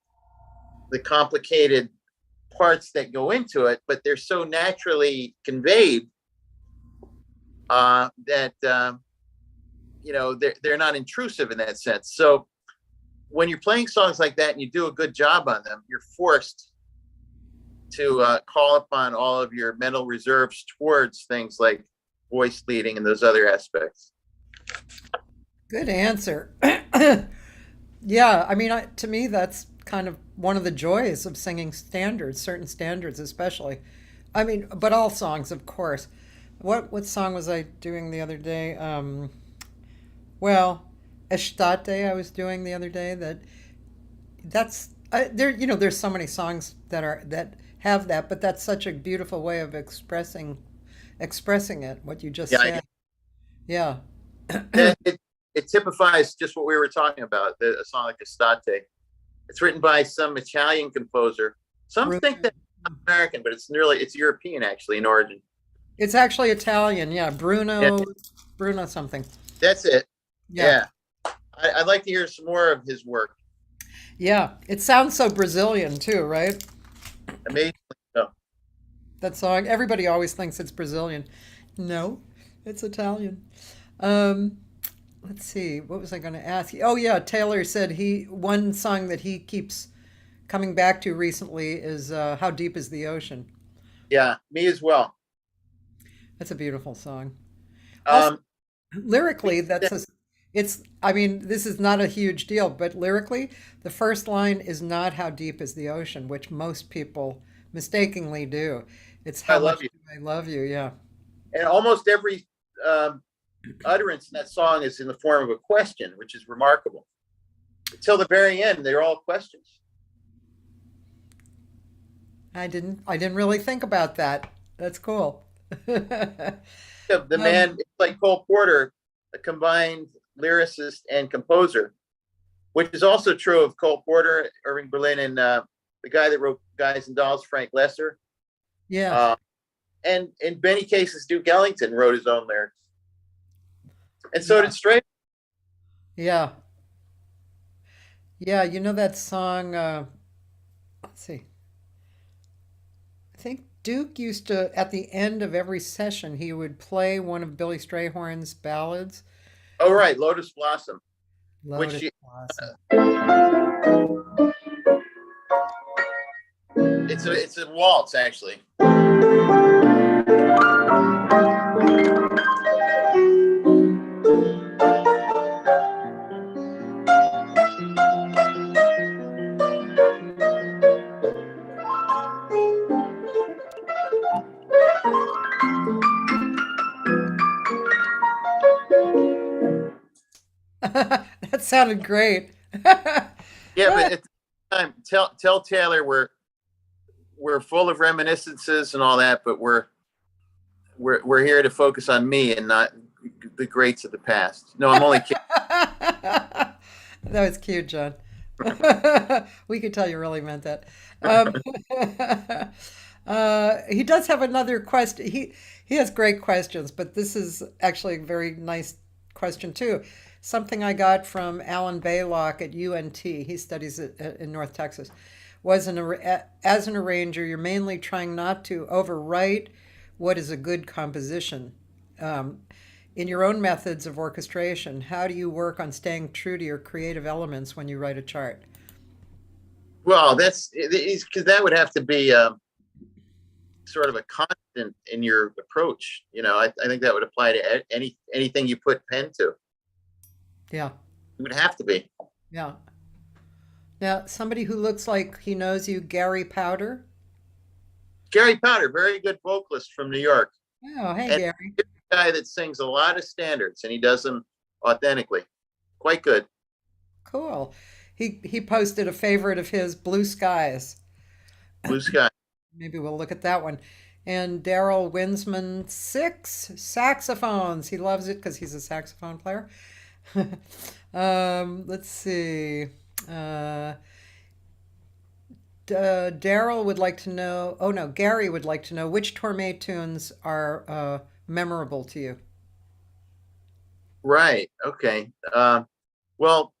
B: complicated parts that go into it, but they're so naturally conveyed that they're not intrusive in that sense. So when you're playing songs like that and you do a good job on them, you're forced to call upon all of your mental reserves towards things like voice leading and those other aspects.
A: Good answer. Yeah, I mean, to me, that's kind of one of the joys of singing standards, certain standards especially. I mean, but all songs, of course. What song was I doing the other day? Well, Estate I was doing the other day. That's there. There's so many songs that have that, but that's such a beautiful way of expressing expressing it, what you just
B: Yeah,
A: said. Yeah.
B: it typifies just what we were talking about. A song like Estate. It's written by some Italian composer. Some think that it's American, but it's European actually in origin.
A: It's actually Italian. Yeah.
B: Yeah,
A: Bruno something.
B: that's it.
A: Yeah.
B: Yeah. I'd like to hear some more of his work.
A: Yeah. It sounds so Brazilian too, right?
B: Amazing. So,
A: That song. Everybody always thinks it's Brazilian. No, it's Italian. Um, let's see. What was I going to ask you? Oh yeah, Taylor said one song that he keeps coming back to recently is "How Deep Is the Ocean."
B: yeah, me as well.
A: That's a beautiful song. Also,
B: Um,
A: lyrically, it's. I mean, this is not a huge deal, but lyrically, the first line is not "How deep is the ocean," which most people mistakenly do. It's
B: I
A: "How
B: love
A: much
B: you.
A: do I love you." Yeah.
B: And almost every um, utterance in that song is in the form of a question, which is remarkable. Until the very end, they're all questions.
A: I didn't really think about that. That's cool.
B: The man, it's like Cole Porter, a combined lyricist and composer, which is also true of Cole Porter, Irving Berlin, and the guy that wrote Guys and Dolls, Frank Lesser.
A: Yeah.
B: Uh, and in many cases, Duke Ellington wrote his own lyrics. And so did Stray.
A: Yeah. Yeah, you know that song, let's see. I think Duke used to, at the end of every session, he would play one of Billy Strayhorn's ballads.
B: Oh, right, Lotus Blossom, which
A: Lotus
B: she,
A: Blossom.
B: it's a waltz, actually.
A: That sounded great.
B: Yeah, but at the time, tell Taylor we're full of reminiscences and all that, but we're here to focus on me and not the greats of the past. No, I'm only kidding.
A: That was cute, John. We could tell you really meant that. Um, he does have another question. He has great questions, but this is actually a very nice question too. Something I got from Alan Baylock at UNT. He studies in North Texas. Was as an arranger, you're mainly trying not to overwrite what is a good composition. In your own methods of orchestration, how do you work on staying true to your creative elements when you write a chart?
B: Well, that's because that would have to be sort of a constant in your approach. You know, I think that would apply to anything you put pen to.
A: Yeah,
B: It would have to be.
A: yeah. Now, somebody who looks like he knows you, Gary Powder.
B: Gary Powder, very good vocalist from New York,
A: Oh, hey,
B: and
A: Gary.
B: he's a guy that sings a lot of standards, and he does them authentically. Quite good.
A: Cool. He posted a favorite of his, Blue Skies.
B: Blue Sky.
A: Maybe we'll look at that one. And Daryl Winsman, 6 saxophones. He loves it because he's a saxophone player. Let's see. Daryl would like to know, oh no, Gary would like to know which Tormey tunes are memorable to you.
B: Right. Okay. Well,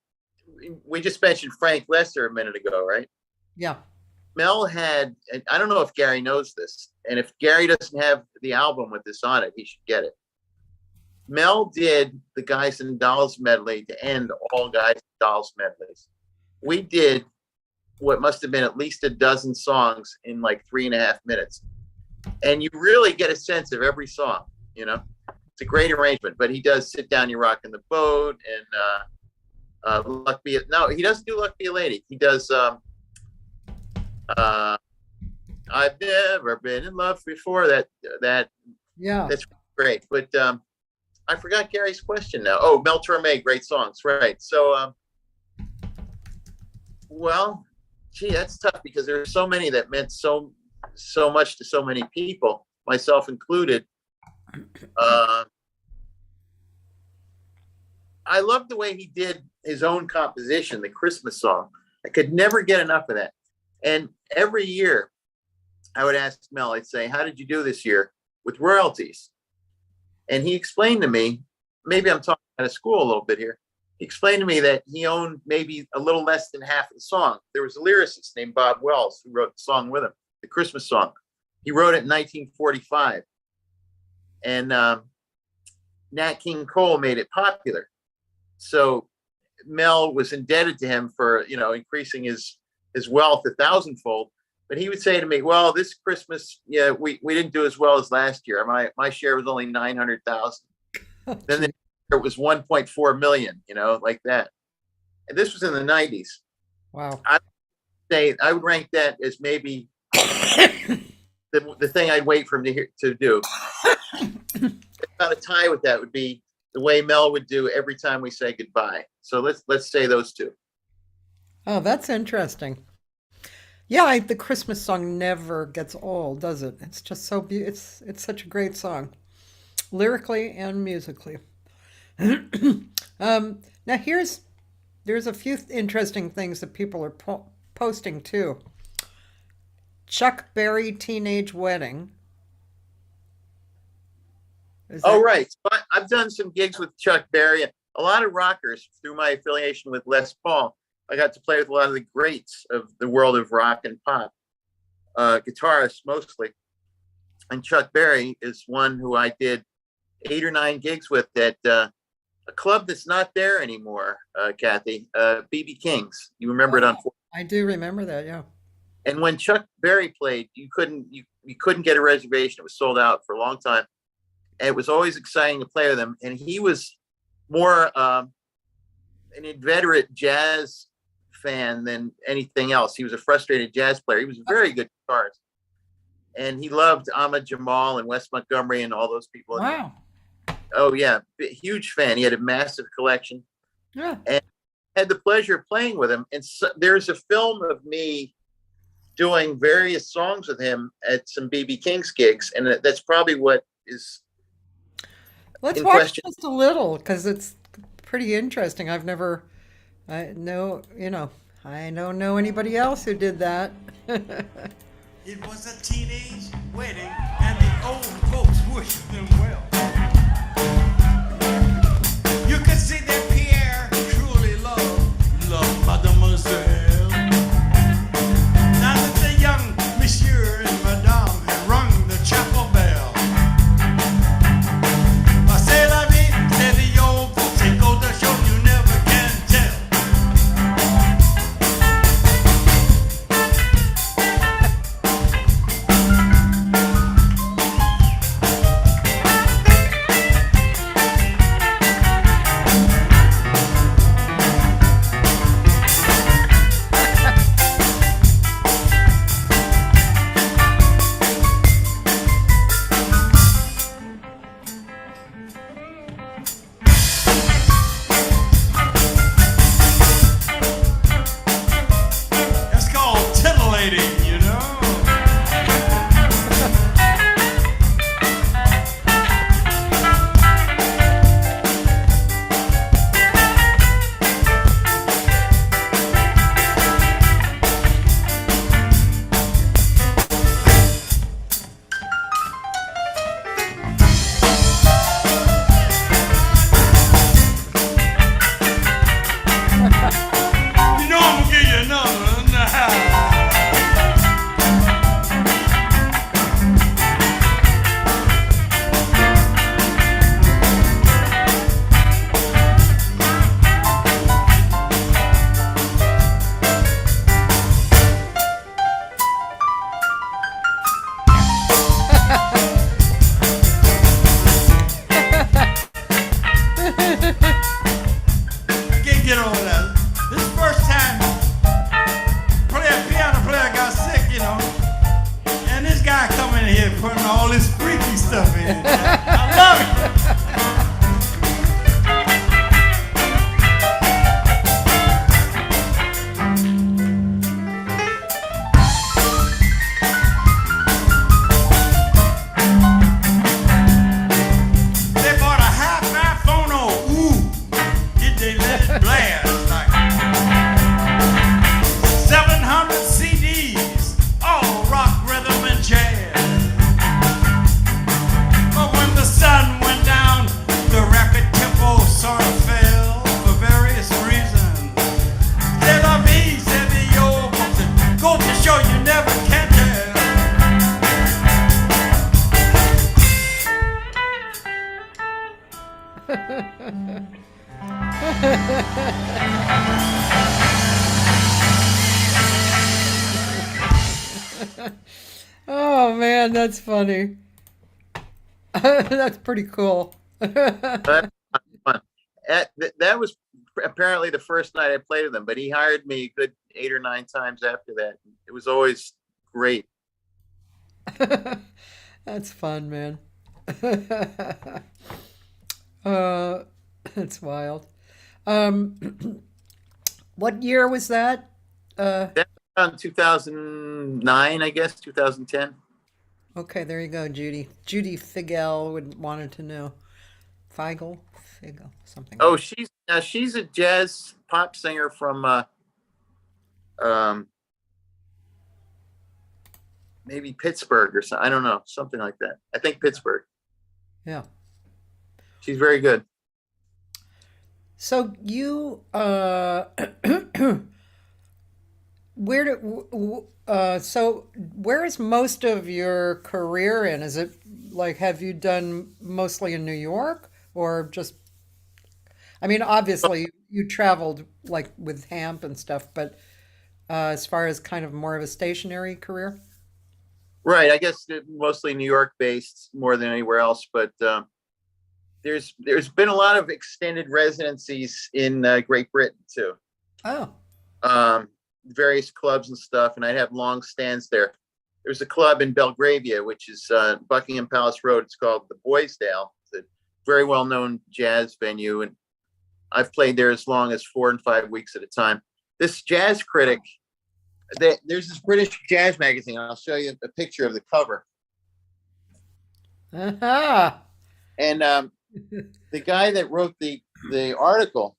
B: we just mentioned Frank Lesser a minute ago, right?
A: Yeah.
B: Mel had, and I don't know if Gary knows this, and if Gary doesn't have the album with this on it, he should get it. Mel did the Guys and Dolls medley to end all Guys and Dolls medleys. We did what must have been at least a dozen songs in like 3.5 minutes. And you really get a sense of every song, you know? It's a great arrangement, but he does Sit Down, You're Rocking the Boat and Luck Be, no, he doesn't do Luck Be a Lady. He does I've Never Been in Love Before.
A: Yeah.
B: That's great. But I forgot Gary's question now. Oh, Mel Tormey, great songs, right? So, well, gee, that's tough because there are so many that meant so much to so many people, myself included. Uh, I love the way he did his own composition, the Christmas song. I could never get enough of that. And every year I would ask Mel, I'd say, how did you do this year with royalties? And he explained to me, maybe I'm talking out of school a little bit here. He explained to me that he owned maybe a little less than half of the song. There was a lyricist named Bob Wells who wrote the song with him, the Christmas song. He wrote it in 1945. And Nat King Cole made it popular. So Mel was indebted to him for, increasing his wealth 1,000-fold. But he would say to me, well, this Christmas, we didn't do as well as last year. My share was only 900,000. Then it was 1.4 million, like that. And this was in the 90s.
A: Wow.
B: I would rank that as maybe the thing I'd wait for him to do. About a tie with that would be the way Mel would do every time we say goodbye. So let's say those two.
A: Oh, that's interesting. Yeah, the Christmas song never gets old, does it? It's just so it's such a great song, lyrically and musically. Now there's a few interesting things that people are posting too. Chuck Berry Teenage Wedding.
B: Right. So I've done some gigs with Chuck Berry. A lot of rockers through my affiliation with Les Paul. I got to play with a lot of the greats of the world of rock and pop, guitarists mostly. And Chuck Berry is one who I did 8 or 9 gigs with at a club that's not there anymore, Cathy, BB King's. You remember it on?
A: I do remember that, yeah.
B: And when Chuck Berry played, you couldn't get a reservation. It was sold out for a long time. And it was always exciting to play with him. And he was more an inveterate jazz fan than anything else. He was a frustrated jazz player. He was a very good guitarist. And he loved Ahmad Jamal and Wes Montgomery and all those people.
A: Wow.
B: Oh, yeah. Huge fan. He had a massive collection.
A: Yeah.
B: And had the pleasure of playing with him. And so, there's a film of me doing various songs with him at some BB King's gigs. And that's probably what is
A: Let's
B: in
A: watch
B: question.
A: just a little because it's pretty interesting. I don't know anybody else who did that.
E: It was a teenage wedding, and the old folks wished them well. You could see that Pierre truly loved Mademoiselle. Now that the young Monsieur and Madame had rung the chapel bell, c'est la vie, c'est the old folks, it goes to show you never can tell.
A: Oh man, that's funny. That's pretty cool.
B: That's fun. That was apparently the first night I played with him, but he hired me a good 8 or 9 times after that. It was always great.
A: That's fun, man. That's wild. Um, what year was that?
B: That's around 2009, I guess, 2010.
A: Okay, there you go, Judy. Judy Figel would wanted to know. Figel, something.
B: Oh,
A: Like
B: she's a jazz pop singer from um, maybe Pittsburgh or something. I don't know, something like that. I think Pittsburgh.
A: yeah.
B: She's very good.
A: So you where do so where is most of your career in? Is it like have you done mostly in New York or just I mean obviously you traveled like with Hamp and stuff, but as far as kind of more of a stationary career?
B: Right. I guess mostly New York based more than anywhere else, but there's been a lot of extended residencies in Great Britain too.
A: Oh.
B: Various clubs and stuff, and I'd have long stands there. There's a club in Belgravia, which is Buckingham Palace Road. It's called the Boysdale. It's a very well-known jazz venue, and I've played there as long as 4 and 5 weeks at a time. This jazz critic, there's this British jazz magazine. I'll show you a picture of the cover.
A: Aha.
B: And the guy that wrote the article,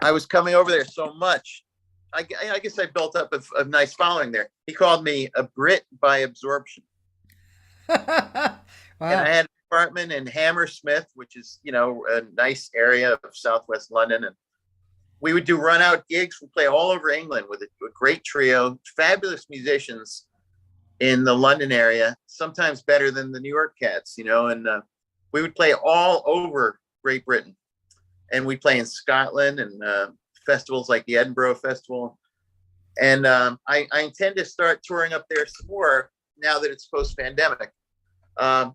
B: I was coming over there so much. I guess I built up a nice following there. He called me a Brit by absorption.
A: Wow.
B: And I had an apartment in Hammersmith, which is, a nice area of Southwest London. And we would do run out gigs. We play all over England with a great trio, fabulous musicians in the London area, sometimes better than the New York cats, and we would play all over Great Britain. And we play in Scotland and festivals like the Edinburgh Festival. And I intend to start touring up there some more now that it's post-pandemic. The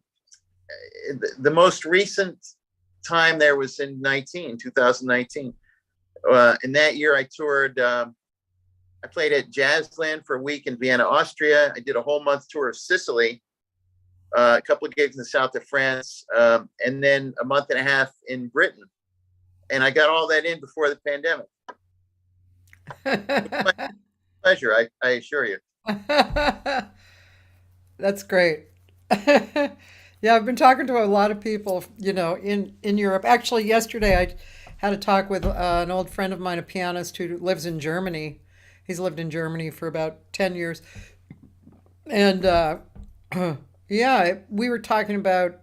B: most recent time there was in 2019. In that year, I toured, I played at Jazzland for a week in Vienna, Austria. I did a whole month tour of Sicily, a couple of gigs in the south of France, and then a month and a half in Britain. And I got all that in before the pandemic. My pleasure, I assure you.
A: That's great. Yeah, I've been talking to a lot of people, in Europe. Actually, yesterday I had a talk with an old friend of mine, a pianist who lives in Germany. He's lived in Germany for about 10 years. And yeah, we were talking about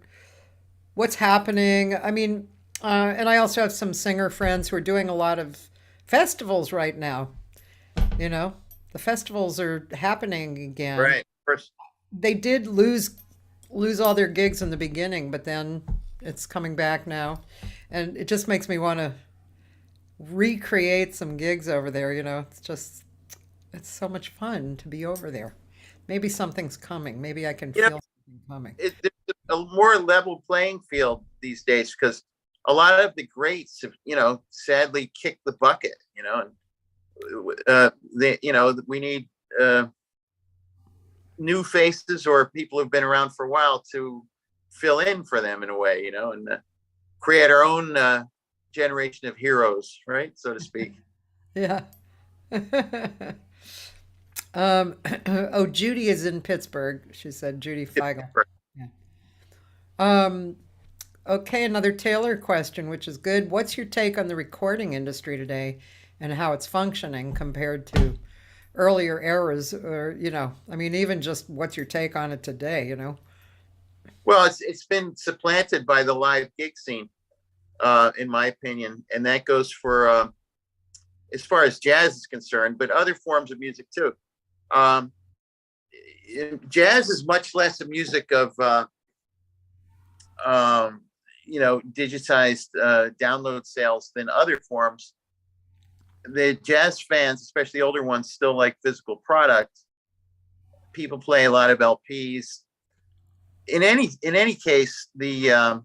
A: what's happening. I mean, and I also have some singer friends who are doing a lot of festivals right now. The festivals are happening again.
B: Right. First,
A: They did lose all their gigs in the beginning, but then it's coming back now. And it just makes me want to recreate some gigs over there. It's so much fun to be over there. Maybe something's coming. Maybe I can feel something coming.
B: There's a more level playing field these days because a lot of the greats have, sadly kicked the bucket, and we need new faces or people who've been around for a while to fill in for them in a way, and create our own generation of heroes, right, so to speak.
A: Yeah. Oh, Judy is in Pittsburgh. She said Judy Feigl. Yeah. Okay, another Taylor question, which is good. What's your take on the recording industry today and how it's functioning compared to earlier eras? Or, even just what's your take on it today,
B: Well, it's been supplanted by the live gig scene, in my opinion. And that goes for, as far as jazz is concerned, but other forms of music too. Jazz is much less a music of, digitized download sales than other forms. The jazz fans, especially older ones, still like physical product. people play a lot of LPs. In any case, the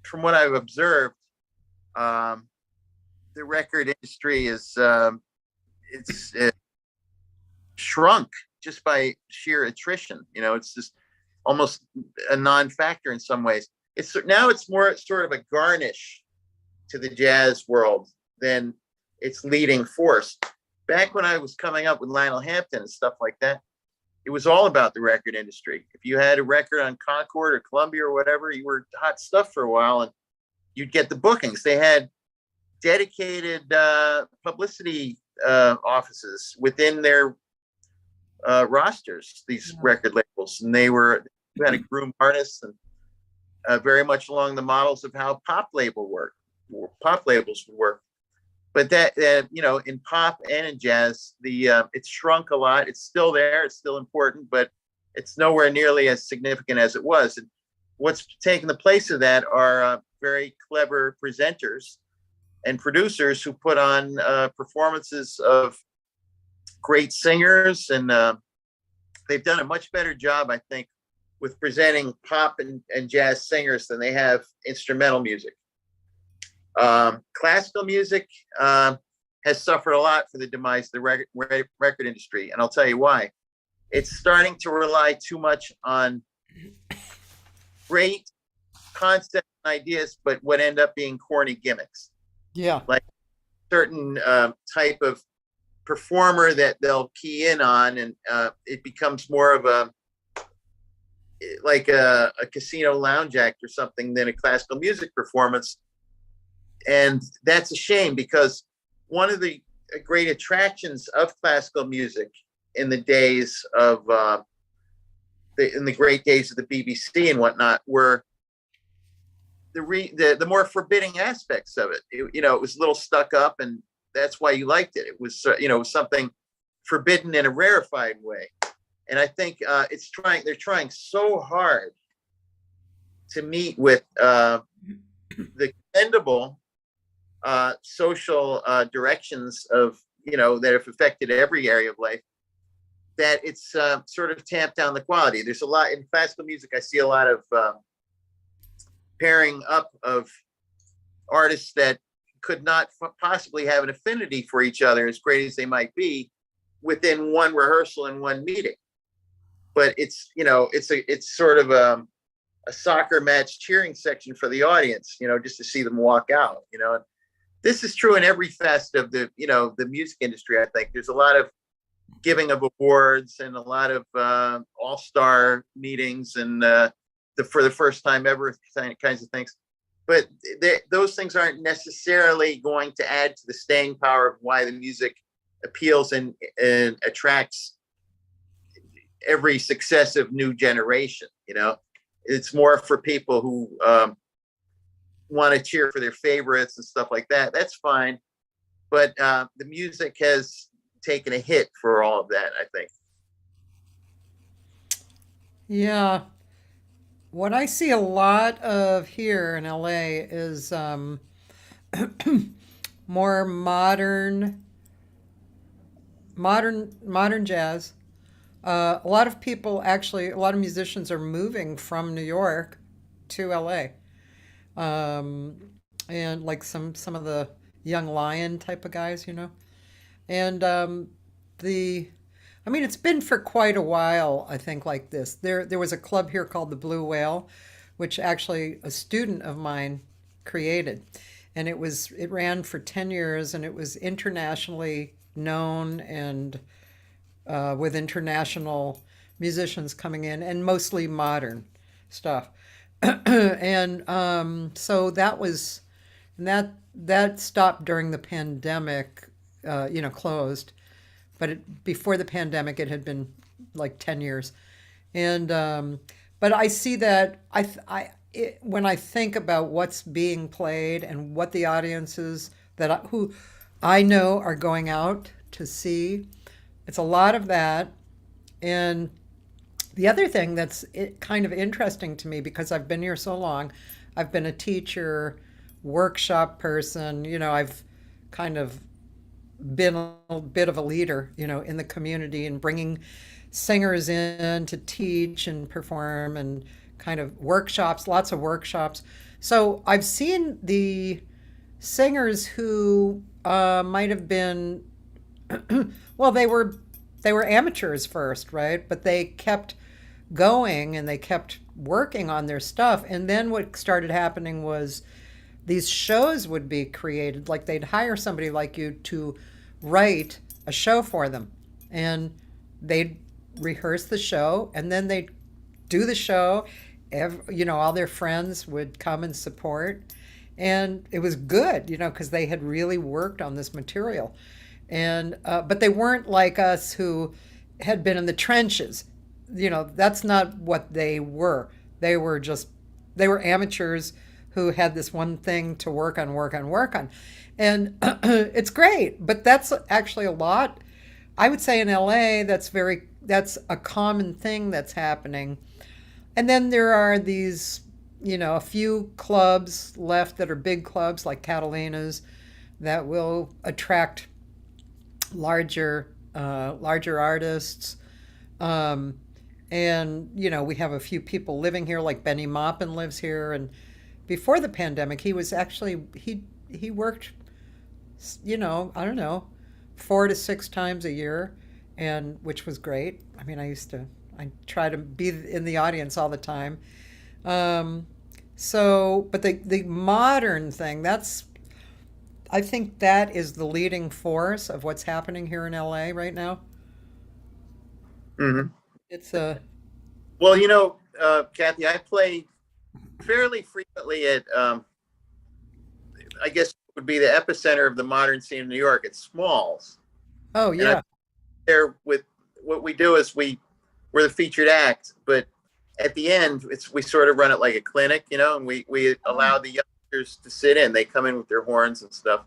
B: from what I've observed, the record industry is it's shrunk just by sheer attrition. You know, it's just almost a non-factor in some ways. It's more sort of a garnish to the jazz world than its leading force. Back when I was coming up with Lionel Hampton and stuff like that, it was all about the record industry. If you had a record on Concord or Columbia or whatever, you were hot stuff for a while and you'd get the bookings. They had dedicated publicity offices within their rosters, these record labels. And you had a groom artists and very much along the models of how pop labels would work. But that, in pop and in jazz, it's shrunk a lot. It's still there. It's still important, but it's nowhere nearly as significant as it was. And what's taken the place of that are very clever presenters and producers who put on performances of great singers. And they've done a much better job, I think, with presenting pop and jazz singers than they have instrumental music. Classical music has suffered a lot for the demise of the record industry, and I'll tell you why. It's starting to rely too much on great concepts and ideas, but what end up being corny gimmicks.
A: Yeah.
B: Like certain type of performer that they'll key in on, and it becomes more of a casino lounge act or something than a classical music performance. And that's a shame, because one of the great attractions of classical music in the days of in the great days of the BBC and whatnot were the more forbidding aspects of it. It was a little stuck up, and that's why you liked it. It was something forbidden in a rarefied way. And I think they're trying so hard to meet with the commendable social directions of that have affected every area of life, that it's sort of tamped down the quality. There's a lot in classical music. I see a lot of pairing up of artists that could not possibly have an affinity for each other, as great as they might be, within one rehearsal and one meeting. But it's sort of a soccer match cheering section for the audience, just to see them walk out. This is true in every facet of the music industry. I think there's a lot of giving of awards and a lot of all-star meetings and for the first time ever kinds of things. But those things aren't necessarily going to add to the staying power of why the music appeals and attracts every successive new generation. It's more for people who want to cheer for their favorites and stuff like that. That's fine. But the music has taken a hit for all of that, I think.
A: Yeah. What I see a lot of here in LA is more modern jazz. A lot of musicians are moving from New York to LA. And like some of the young lion type of guys, and it's been for quite a while, I think, like this. There was a club here called the Blue Whale, which actually a student of mine created, and it ran for 10 years, and it was internationally known, and with international musicians coming in, and mostly modern stuff. And so that stopped during the pandemic, closed. But before the pandemic, it had been like 10 years. And but I see that when I think about what's being played and what the audiences who I know are going out to see, it's a lot of that. And the other thing that's kind of interesting to me, because I've been here so long, I've been a teacher, workshop person, I've kind of been a bit of a leader, in the community and bringing singers in to teach and perform and kind of workshops, lots of workshops. So I've seen the singers who might have been, well, they were amateurs first, right? But they kept going and they kept working on their stuff. And then what started happening was these shows would be created. Like they'd hire somebody like you to write a show for them, and they'd rehearse the show, and then they'd do the show. All their friends would come and support, and it was good, because they had really worked on this material. And but they weren't like us who had been in the trenches. That's not what they were. They were amateurs who had this one thing to work on. And it's great, but that's actually a lot. I would say in LA, that's a common thing that's happening. And then there are these, a few clubs left that are big clubs like Catalina's that will attract larger artists. And, we have a few people living here, like Benny Maupin lives here. And before the pandemic, he was actually, he worked, I don't know, 4 to 6 times a year, and which was great. I mean, I try to be in the audience all the time. But the modern thing, I think that is the leading force of what's happening here in LA right now.
B: Hmm.
A: It's a,
B: Well, Cathy, I play fairly frequently at, I guess it would be the epicenter of the modern scene in New York. It's Smalls.
A: oh
B: And
A: yeah,
B: there with what we do is we're the featured act, but at the end we sort of run it like a clinic, and we allow the youngsters to sit in. They come in with their horns and stuff,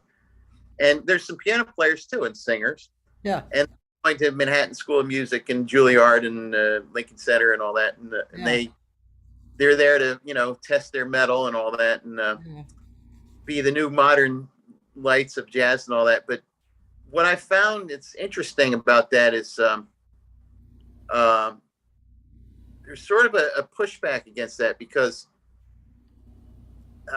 B: and there's some piano players too and singers.
A: yeah,
B: And going to Manhattan School of Music and Juilliard and Lincoln Center and all that, and
A: Yeah.
B: they're there to test their metal and all that, and
A: yeah.
B: be the new modern lights of jazz and all that. But what I found it's interesting about that is there's sort of a pushback against that, because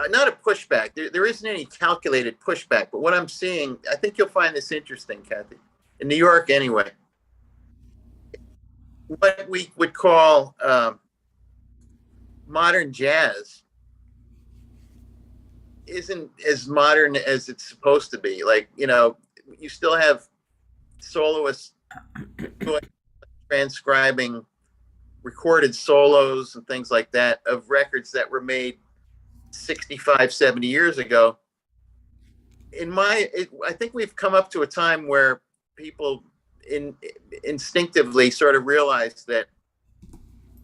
B: not a pushback. There isn't any calculated pushback. But what I'm seeing, I think you'll find this interesting, Cathy, in New York anyway. What we would call modern jazz isn't as modern as it's supposed to be. Like, you still have soloists transcribing recorded solos and things like that of records that were made 65, 70 years ago. I think we've come up to a time where people instinctively sort of realized that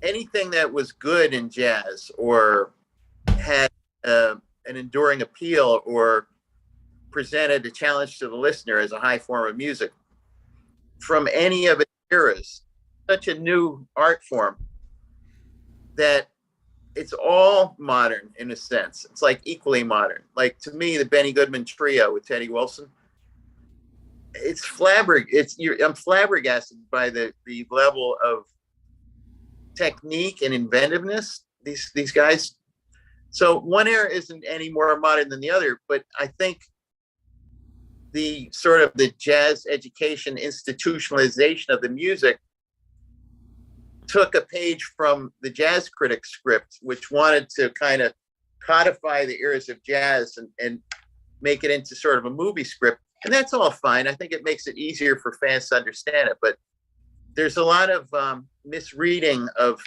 B: anything that was good in jazz or had an enduring appeal or presented a challenge to the listener as a high form of music from any of its eras, such a new art form that it's all modern in a sense. It's like equally modern. Like to me, the Benny Goodman Trio with Teddy Wilson, I'm flabbergasted by the level of technique and inventiveness these guys. So one era isn't any more modern than the other, but I think the sort of the jazz education institutionalization of the music took a page from the jazz critic script, which wanted to kind of codify the eras of jazz and make it into sort of a movie script. And that's all fine. I think it makes it easier for fans to understand it. But there's a lot of misreading of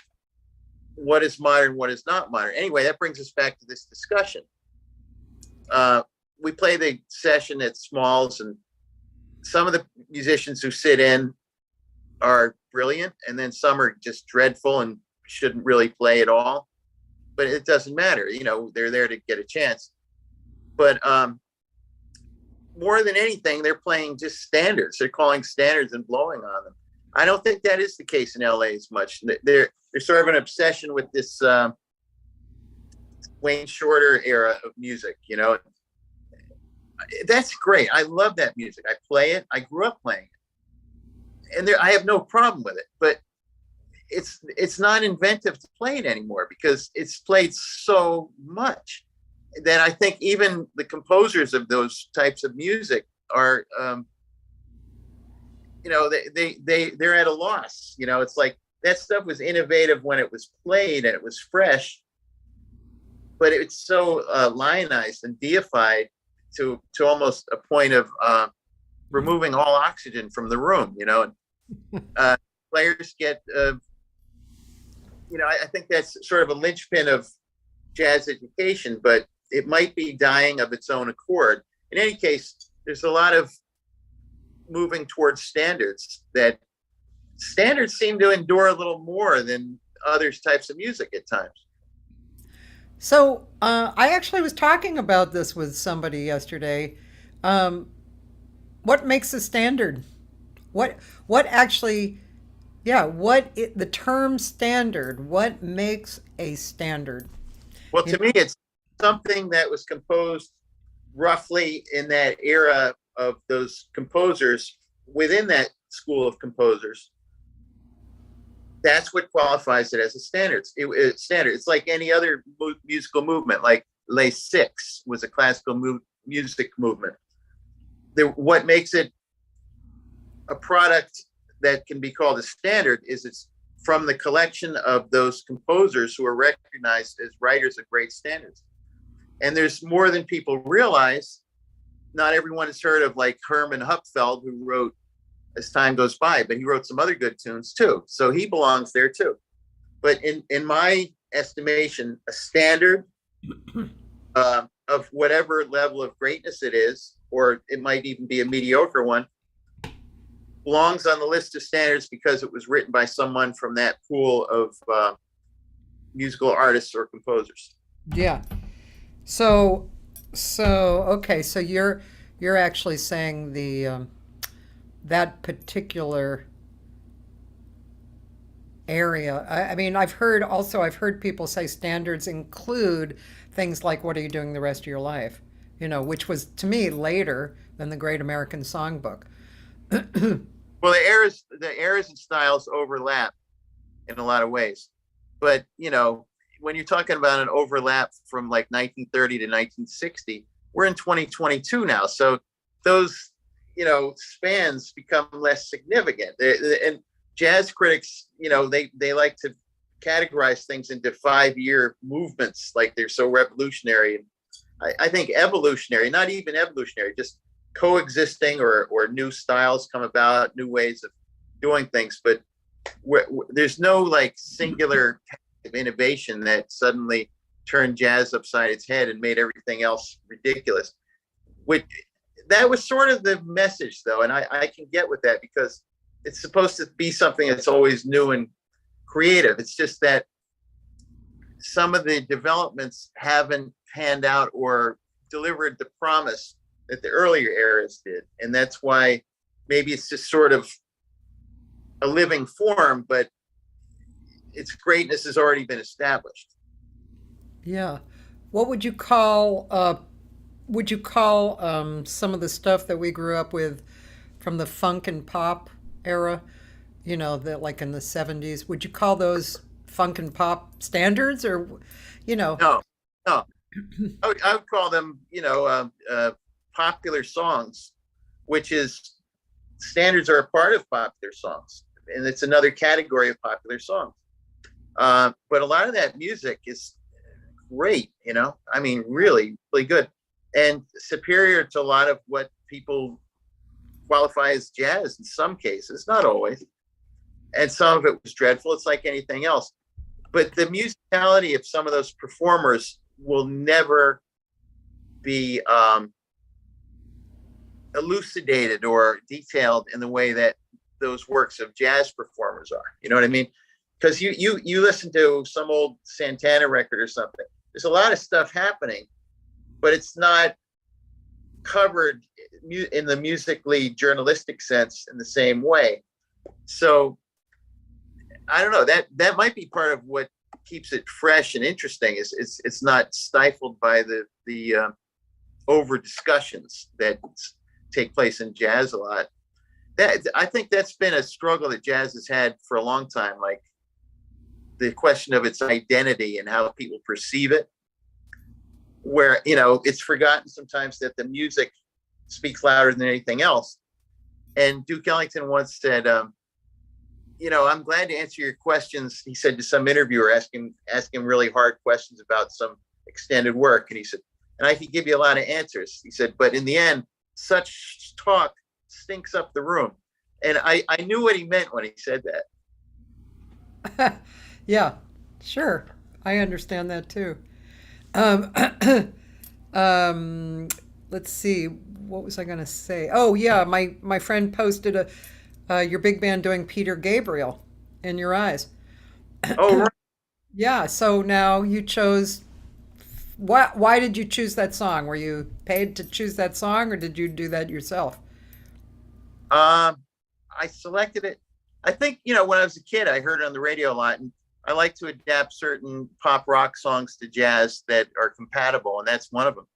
B: what is modern, what is not modern. Anyway, that brings us back to this discussion. We play the session at Smalls, and some of the musicians who sit in are brilliant, and then some are just dreadful and shouldn't really play at all. But it doesn't matter, they're there to get a chance. But more than anything, they're playing just standards. They're calling standards and blowing on them. I don't think that is the case in LA as much. There's sort of an obsession with this Wayne Shorter era of music. That's great. I love that music. I play it. I grew up playing it, and I have no problem with it. But it's not inventive to play it anymore because it's played so much that I think even the composers of those types of music are, they're at a loss. It's like that stuff was innovative when it was played and it was fresh, but it's so lionized and deified to almost a point of removing all oxygen from the room. Players get, I think that's sort of a linchpin of jazz education, but it might be dying of its own accord. In any case, there's a lot of moving towards standards. That standards seem to endure a little more than other types of music at times.
A: So I actually was talking about this with somebody yesterday. What makes a standard? What actually? Yeah, the term standard? What makes a standard?
B: Well, to me, it's something that was composed roughly in that era of those composers within that school of composers. That's what qualifies it as a standard. It's like any other musical movement, like Les Six was a classical music movement. What makes it a product that can be called a standard is it's from the collection of those composers who are recognized as writers of great standards. And there's more than people realize. Not everyone has heard of like Herman Hupfeld, who wrote As Time Goes By, but he wrote some other good tunes too. So he belongs there too. But in my estimation, a standard of whatever level of greatness it is, or it might even be a mediocre one, belongs on the list of standards because it was written by someone from that pool of musical artists or composers.
A: Yeah. So okay. So you're actually saying the that particular area. I mean, I've heard people say standards include things like "What are you doing the rest of your life?" Which was to me later than the Great American Songbook.
B: Well, the eras and styles overlap in a lot of ways, but when you're talking about an overlap from like 1930 to 1960, we're in 2022 now, so those spans become less significant. And jazz critics, they like to categorize things into 5-year movements, like they're so revolutionary. I think evolutionary, not even evolutionary, just coexisting or new styles come about, new ways of doing things. But there's no like singular innovation that suddenly turned jazz upside its head and made everything else ridiculous. That was sort of the message, though, and I can get with that because it's supposed to be something that's always new and creative. It's just that some of the developments haven't panned out or delivered the promise that the earlier eras did. And that's why maybe it's just sort of a living form, but its greatness has already been established.
A: Yeah. What would you call some of the stuff that we grew up with from the funk and pop era, that like in the 70s? Would you call those funk and pop standards, or,
B: No. I would call them, popular songs, which is standards are a part of popular songs, and it's another category of popular songs. But a lot of that music is great, I mean, really, really good and superior to a lot of what people qualify as jazz in some cases, not always. And some of it was dreadful. It's like anything else. But the musicality of some of those performers will never be elucidated or detailed in the way that those works of jazz performers are. You know what I mean? Because you listen to some old Santana record or something. There's a lot of stuff happening, but it's not covered in the musically journalistic sense in the same way. So I don't know, that might be part of what keeps it fresh and interesting. Is it's not stifled by the over discussions that take place in jazz a lot. That, I think that's been a struggle that jazz has had for a long time, like the question of its identity and how people perceive it, where, you know, it's forgotten sometimes that the music speaks louder than anything else. And Duke Ellington once said, you know, I'm glad to answer your questions. He said to some interviewer, asking really hard questions about some extended work. And he said, and I can give you a lot of answers. He said, but in the end, such talk stinks up the room. And I knew what he meant when he said that.
A: Yeah, sure. I understand that too. Let's see. What was I going to say? Oh, yeah. My friend posted your big band doing Peter Gabriel in Your Eyes.
B: Oh, right.
A: Yeah. So now you chose. Why did you choose that song? Were you paid to choose that song, or did you do that yourself?
B: I selected it. I think, you know, when I was a kid, I heard it on the radio a lot, and I like to adapt certain pop rock songs to jazz that are compatible, and that's one of them,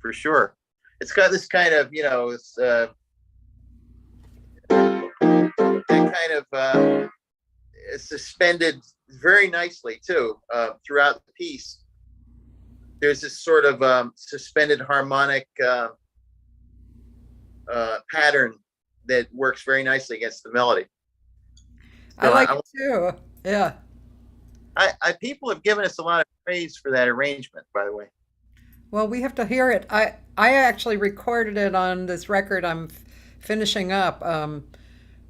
B: for sure. It's got this kind of, you know, it's that kind of suspended very nicely too throughout the piece. There's this sort of suspended harmonic pattern that works very nicely against the melody.
A: I like it too. Yeah.
B: People have given us a lot of praise for that arrangement, by the way.
A: Well, we have to hear it. I actually recorded it on this record I'm finishing up,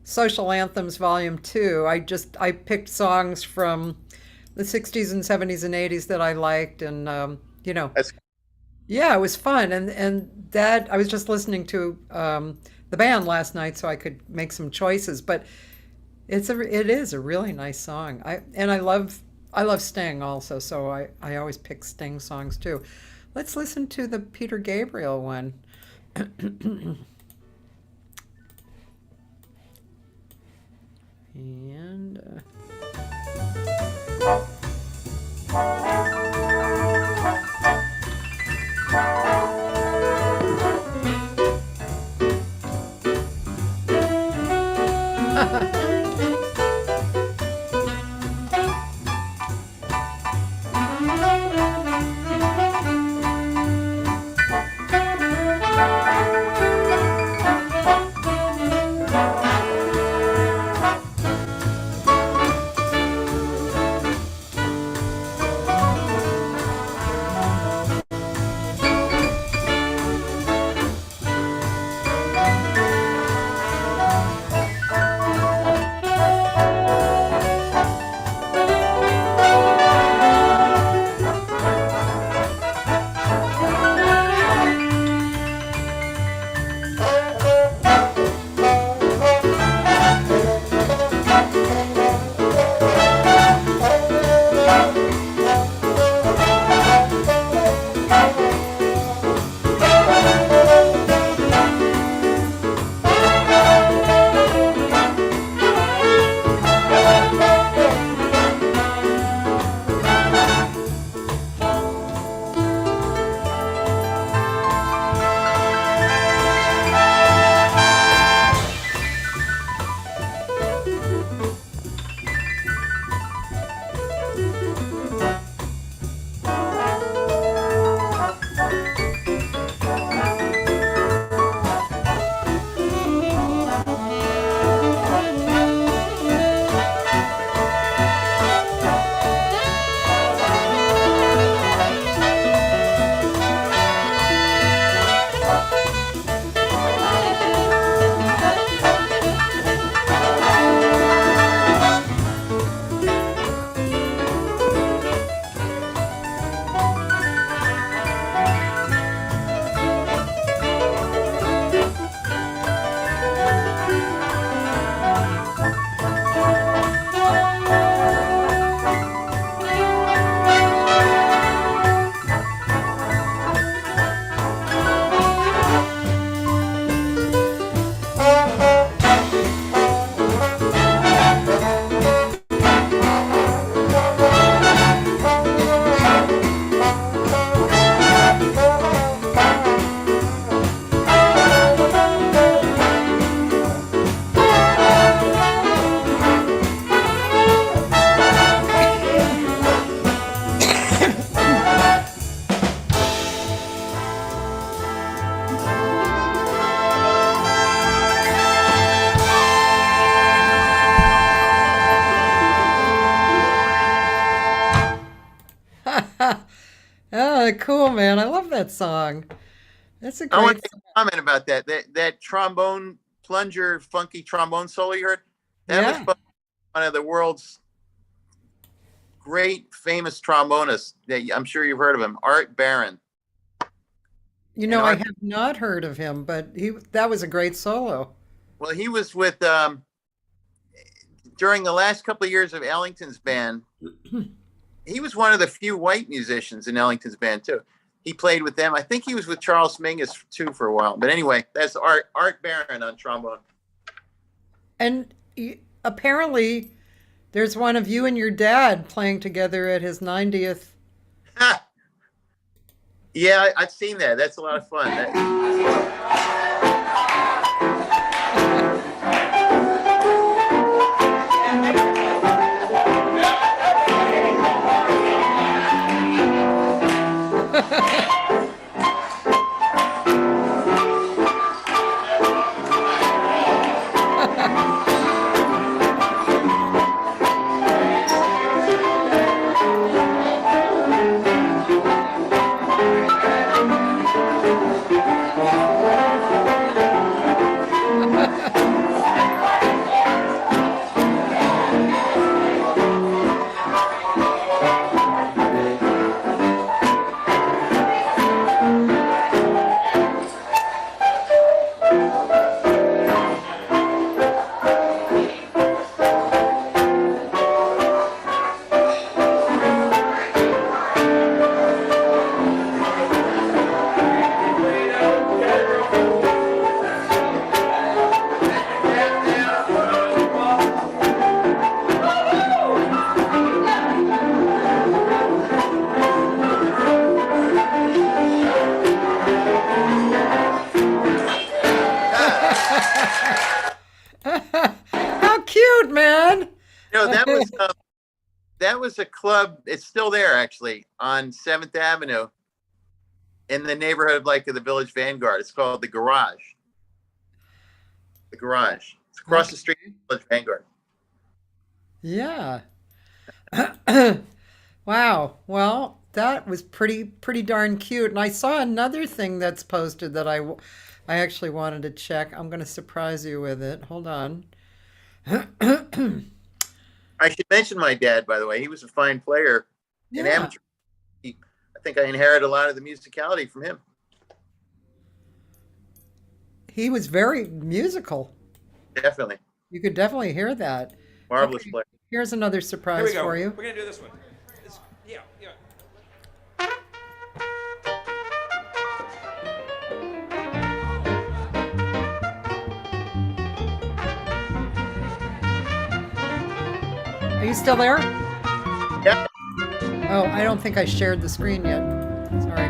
A: Social Anthems Volume 2. I picked songs from the 60s and 70s and 80s that I liked, and you know. Yeah, it was fun, and that I was just listening to the band last night so I could make some choices, but it is a really nice song. I love Sting also, so I always pick Sting songs too. Let's listen to the Peter Gabriel one. And of cool, man. I love that song. That's a
B: I want
A: great
B: to comment about that. That trombone plunger, funky trombone solo you heard. That was
A: Yeah.
B: by one of the world's great famous trombonists. That I'm sure you've heard of him, Art Baron.
A: You
B: And
A: know, I
B: Art,
A: have not heard of him, but that was a great solo.
B: well, he was with during the last couple of years of Ellington's band. He was one of the few white musicians in Ellington's band too. He played with them. I think he was with Charles Mingus too for a while. But anyway, that's Art Baron on trombone.
A: And apparently, there's one of you and your dad playing together at his 90th.
B: Yeah, I've seen that. That's a lot of fun.
A: How cute, man!
B: You know, that was a club. It's still there actually on 7th Avenue in the neighborhood like of the Village Vanguard. It's called the Garage. The Garage. It's across the street from the Village Vanguard.
A: Yeah. Wow. Well, that was pretty darn cute. And I saw another thing that's posted that I actually wanted to check. I'm going to surprise you with it. Hold on.
B: I should mention my dad, by the way. He was a fine player in
A: Yeah.
B: amateur. I think I inherited a lot of the musicality from him.
A: He was very musical.
B: Definitely.
A: You could definitely hear that.
B: Marvelous
A: Okay,
B: player.
A: here's another
F: Here
A: surprise
F: we go.
A: for you.
F: We're gonna do this one. Yeah, yeah.
A: Are you still there?
B: Yeah.
A: Oh, I don't think I shared the screen yet. Sorry.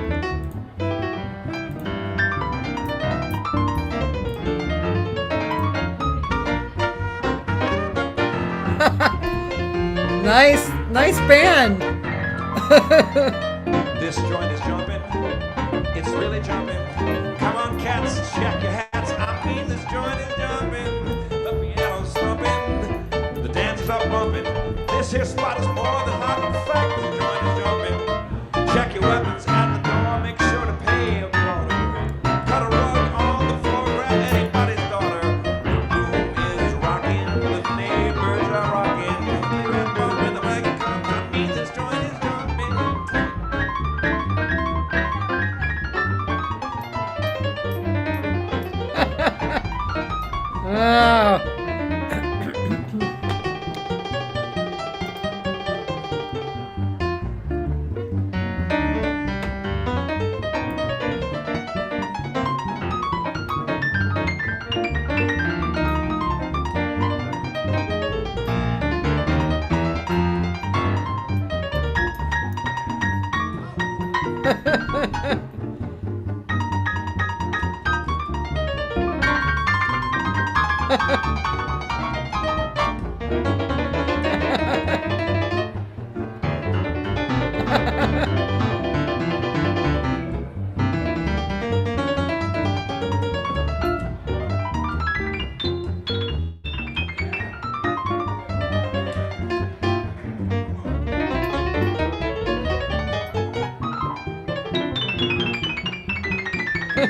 A: Nice band.
F: This joint is jumping. It's really jumping. Come on, cats, check your hats. I mean, this joint is jumping. The piano's thumping. The dancers are bumping. This here spot is more than hot. In fact, this joint is jumping. Check your weapons at the door. Make sure to pay a quarter. Cut a rug on the floor. Grab anybody's daughter. The room is rocking. The neighbors are rocking. They're bumping. The wagon comes. I mean, this joint is jumping.
A: Oh. Wow.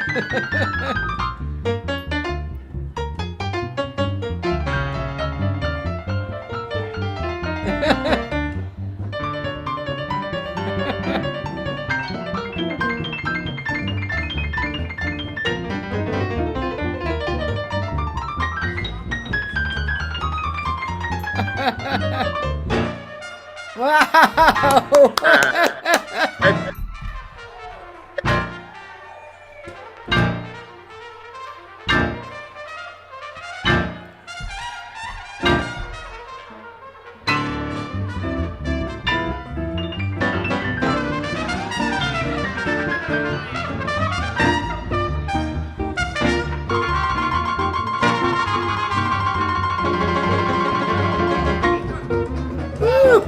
A: Woo.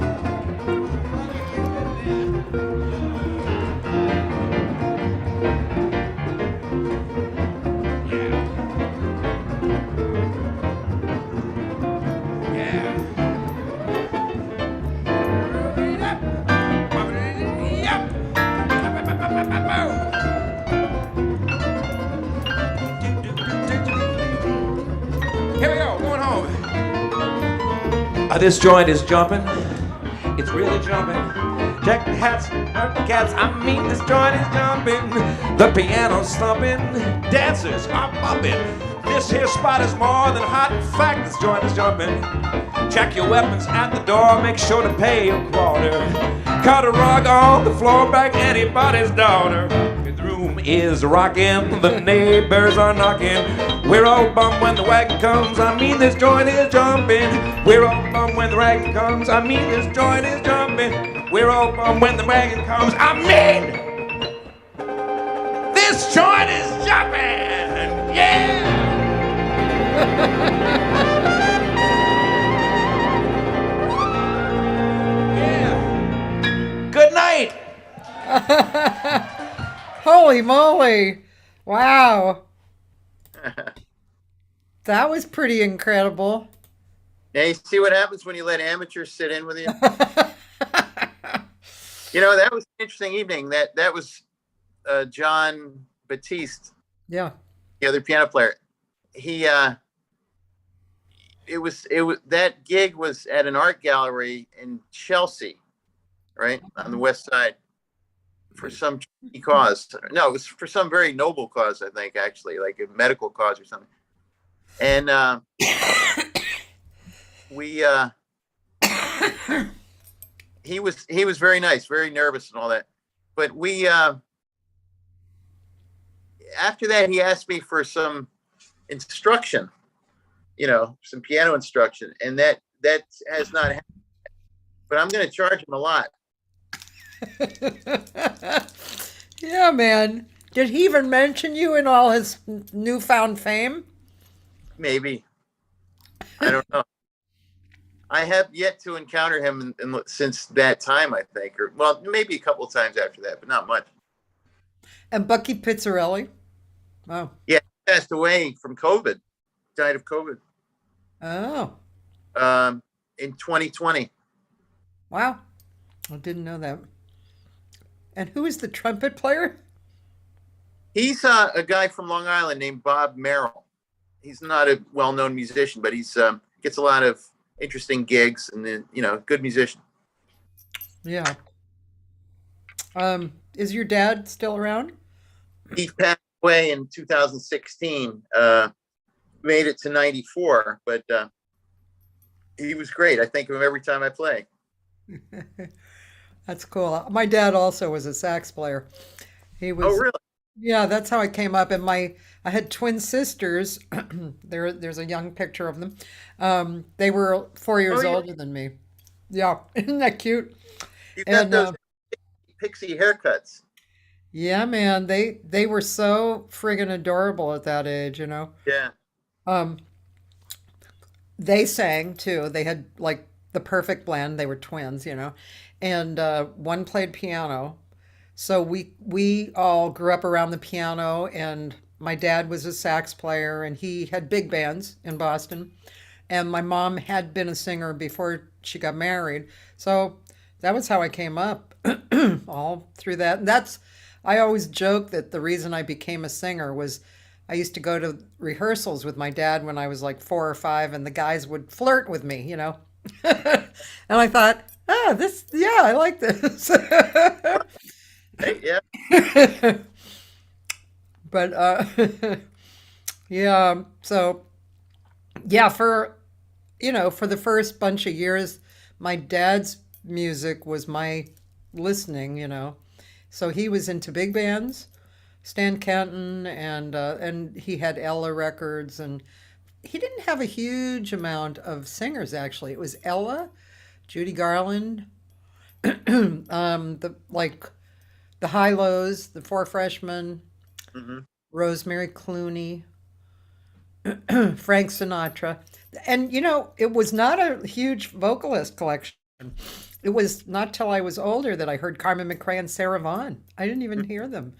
F: Here we go, going home. This joint is jumping. It's really jumping. Jack the hats, hurt the cats. I mean, this joint is jumping. The piano's thumping. Dancers are bumping. This here spot is more than hot. In fact, this joint is jumping. Check your weapons at the door. Make sure to pay your quarter. Cut a rug on the floor, back anybody's daughter. The room is rocking. The neighbors are knocking. We're all bummed when the wagon comes. I mean, this joint is jumping. We're all bummed when the wagon comes. I mean, this joint is jumping. We're all bummed when the wagon comes. I mean, this joint is jumping. Yeah. Yeah. Good night.
A: Holy moly. Wow. That was pretty incredible.
B: Now you see what happens when you let amateurs sit in with you. You know, that was an interesting evening. That was John Batiste,
A: Yeah.
B: the other piano player. He it was that gig was at an art gallery in Chelsea, right on the west side, for some tricky cause. No, it was for some very noble cause, I think, actually, like a medical cause or something. And we he was very nice, very nervous and all that. But we after that, he asked me for some instruction, you know, some piano instruction, and that has not happened. But I'm going to charge him a lot.
A: Yeah, man. Did he even mention you in all his newfound fame?
B: Maybe. I don't know. I have yet to encounter him since that time, I think, or well, maybe a couple of times after that, but not much.
A: And Bucky Pizzarelli? Oh.
B: Yeah, he passed away from COVID. Died of COVID.
A: Oh.
B: In 2020.
A: Wow. I didn't know that. And who is the trumpet player?
B: He's a guy from Long Island named Bob Merrill. He's not a well-known musician, but he's gets a lot of interesting gigs and then, you know, good musician.
A: Yeah. Is your dad still around?
B: He passed away in 2016. Made it to 94, but he was great. I think of him every time I play.
A: That's cool. My dad also was a sax player. He was.
B: Oh, really?
A: Yeah, that's how I came up. And I had twin sisters. There's a young picture of them. They were 4 years
B: yeah.
A: older than me. Yeah, isn't that cute?
B: You got
A: And
B: those pixie haircuts.
A: yeah, man, they were so friggin' adorable at that age, you know.
B: Yeah.
A: They sang too. They had like the perfect blend. They were twins, you know, and one played piano. So we all grew up around the piano, and my dad was a sax player, and he had big bands in Boston, and my mom had been a singer before she got married. So that was how I came up, all through that. And that's I always joke that the reason I became a singer was I used to go to rehearsals with my dad when I was like 4 or 5, and the guys would flirt with me, you know. And I thought, yeah, I like this.
B: Hey, yeah.
A: But yeah, so yeah, for the first bunch of years, my dad's music was my listening, you know. So he was into big bands, Stan Kenton, and he had Ella records, and he didn't have a huge amount of singers actually. It was Ella, Judy Garland, the High Lows, the Four Freshmen,
B: Hmm.
A: Rosemary Clooney, Frank Sinatra. And you know, it was not a huge vocalist collection. It was not till I was older that I heard Carmen Mcrae and Sarah Vaughan. I didn't even hear them.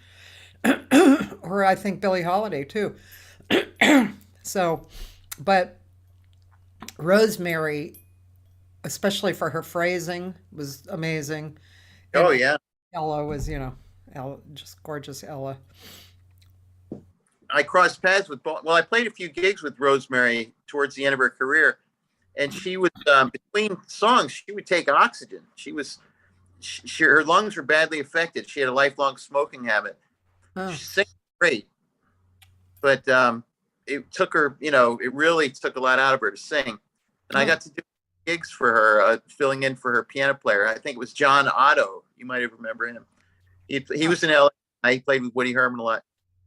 A: Or I think Billie Holiday too. So, but Rosemary, especially for her phrasing, was amazing.
B: Oh
A: And
B: yeah.
A: Ella was, Ella, just gorgeous Ella.
B: I crossed paths with both. Well, I played a few gigs with Rosemary towards the end of her career, and she would between songs she would take oxygen. Her lungs were badly affected. She had a lifelong smoking habit.
A: Oh,
B: She sang great, but it took her. It really took a lot out of her to sing. And I
A: oh,
B: got to do gigs for her, filling in for her piano player. I think it was John Otto. You might have remember him. He
A: oh,
B: was in LA. I played with Woody Herman a lot.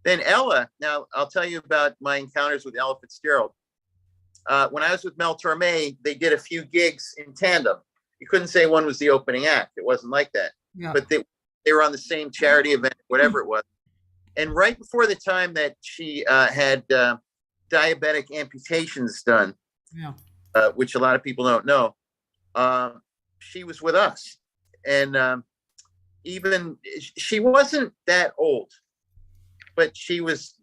B: Then Ella. Now I'll tell you about my encounters with Ella Fitzgerald. When I was with Mel Tormey, they did a few gigs in tandem. You couldn't say one was the opening act. It wasn't like that.
A: yeah.
B: But they were on the same charity event, whatever it was. And right before the time that she had diabetic amputations done,
A: Yeah.
B: which a lot of people don't know, she was with us. And even she wasn't that old, but she was,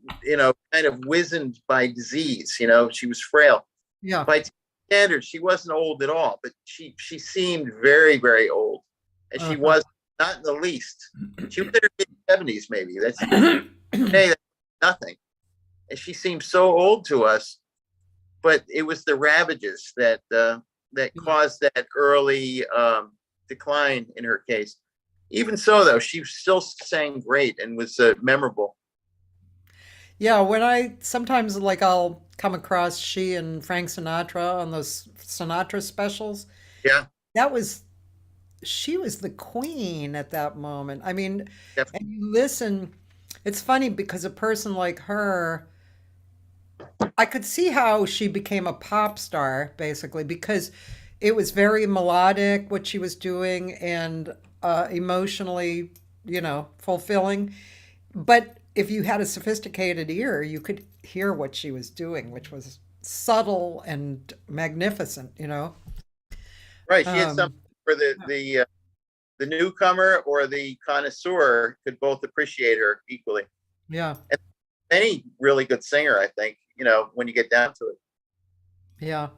B: kind of wizened by disease. She was frail.
A: Yeah.
B: By standards, she wasn't old at all, but she seemed very, very old, and she
A: Uh-huh.
B: was not in the least. She was in her mid-70s, maybe. Hey, that's nothing. And she seemed so old to us, but it was the ravages that caused that early decline in her case. Even so, though, she still sang great and was memorable.
A: Yeah, when sometimes like I'll come across she and Frank Sinatra on those Sinatra specials,
B: Yeah,
A: that was she was the queen at that moment. I mean, and
B: definitely.
A: you listen, it's funny because a person like her, I could see how she became a pop star basically because it was very melodic what she was doing and emotionally, fulfilling. But if you had a sophisticated ear, you could hear what she was doing, which was subtle and magnificent.
B: Right. She had
A: Um,
B: something for the newcomer or the connoisseur could both appreciate her equally.
A: yeah,
B: And any really good singer, I think, when you get down to it.
A: yeah.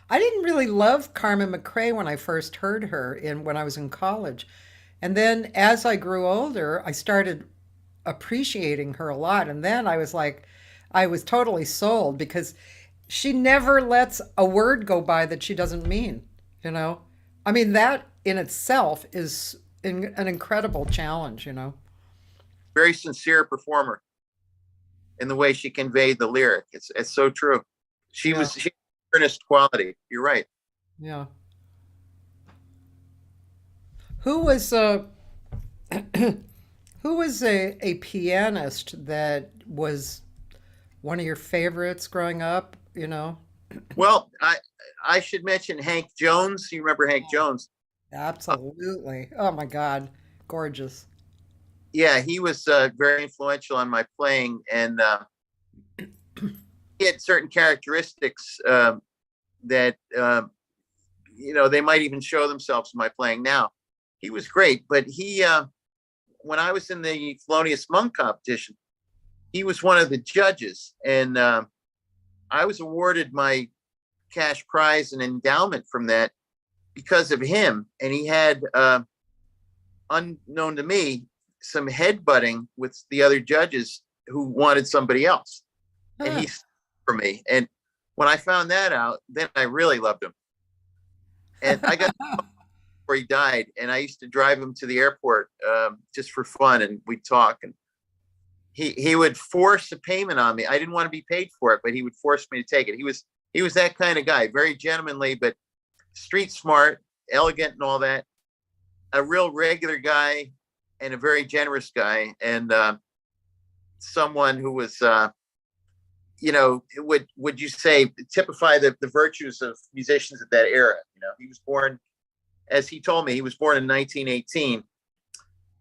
A: I didn't really love Carmen McRae when I first heard her when I was in college. And then as I grew older, I started appreciating her a lot. And then I was like, I was totally sold because she never lets a word go by that she doesn't mean. I mean, that in itself is an incredible challenge.
B: Very sincere performer in the way she conveyed the lyric. It's so true. She
A: Yeah,
B: was she had earnest quality. You're right.
A: yeah. Who was who was a pianist that was one of your favorites growing up?
B: Well, I should mention Hank Jones. You remember Hank Jones? Uh,
A: Absolutely. Oh my God. Gorgeous.
B: yeah, he was very influential on my playing, and he had certain characteristics that they might even show themselves in my playing now. He was great, but when I was in the Thelonious Monk competition, he was one of the judges, and I was awarded my cash prize and endowment from that because of him. And he had, unknown to me, some headbutting with the other judges who wanted somebody else, and
A: Huh.
B: he's for me. And when I found that out, then I really loved him. And I got before he died, and I used to drive him to the airport just for fun, and we'd talk. And he would force a payment on me. I didn't want to be paid for it, but he would force me to take it. He was that kind of guy, very gentlemanly, but street smart, elegant, and all that. A real regular guy, and a very generous guy, and someone who was, would you say, typify the virtues of musicians at that era. He was born, as he told me, he was born in 1918.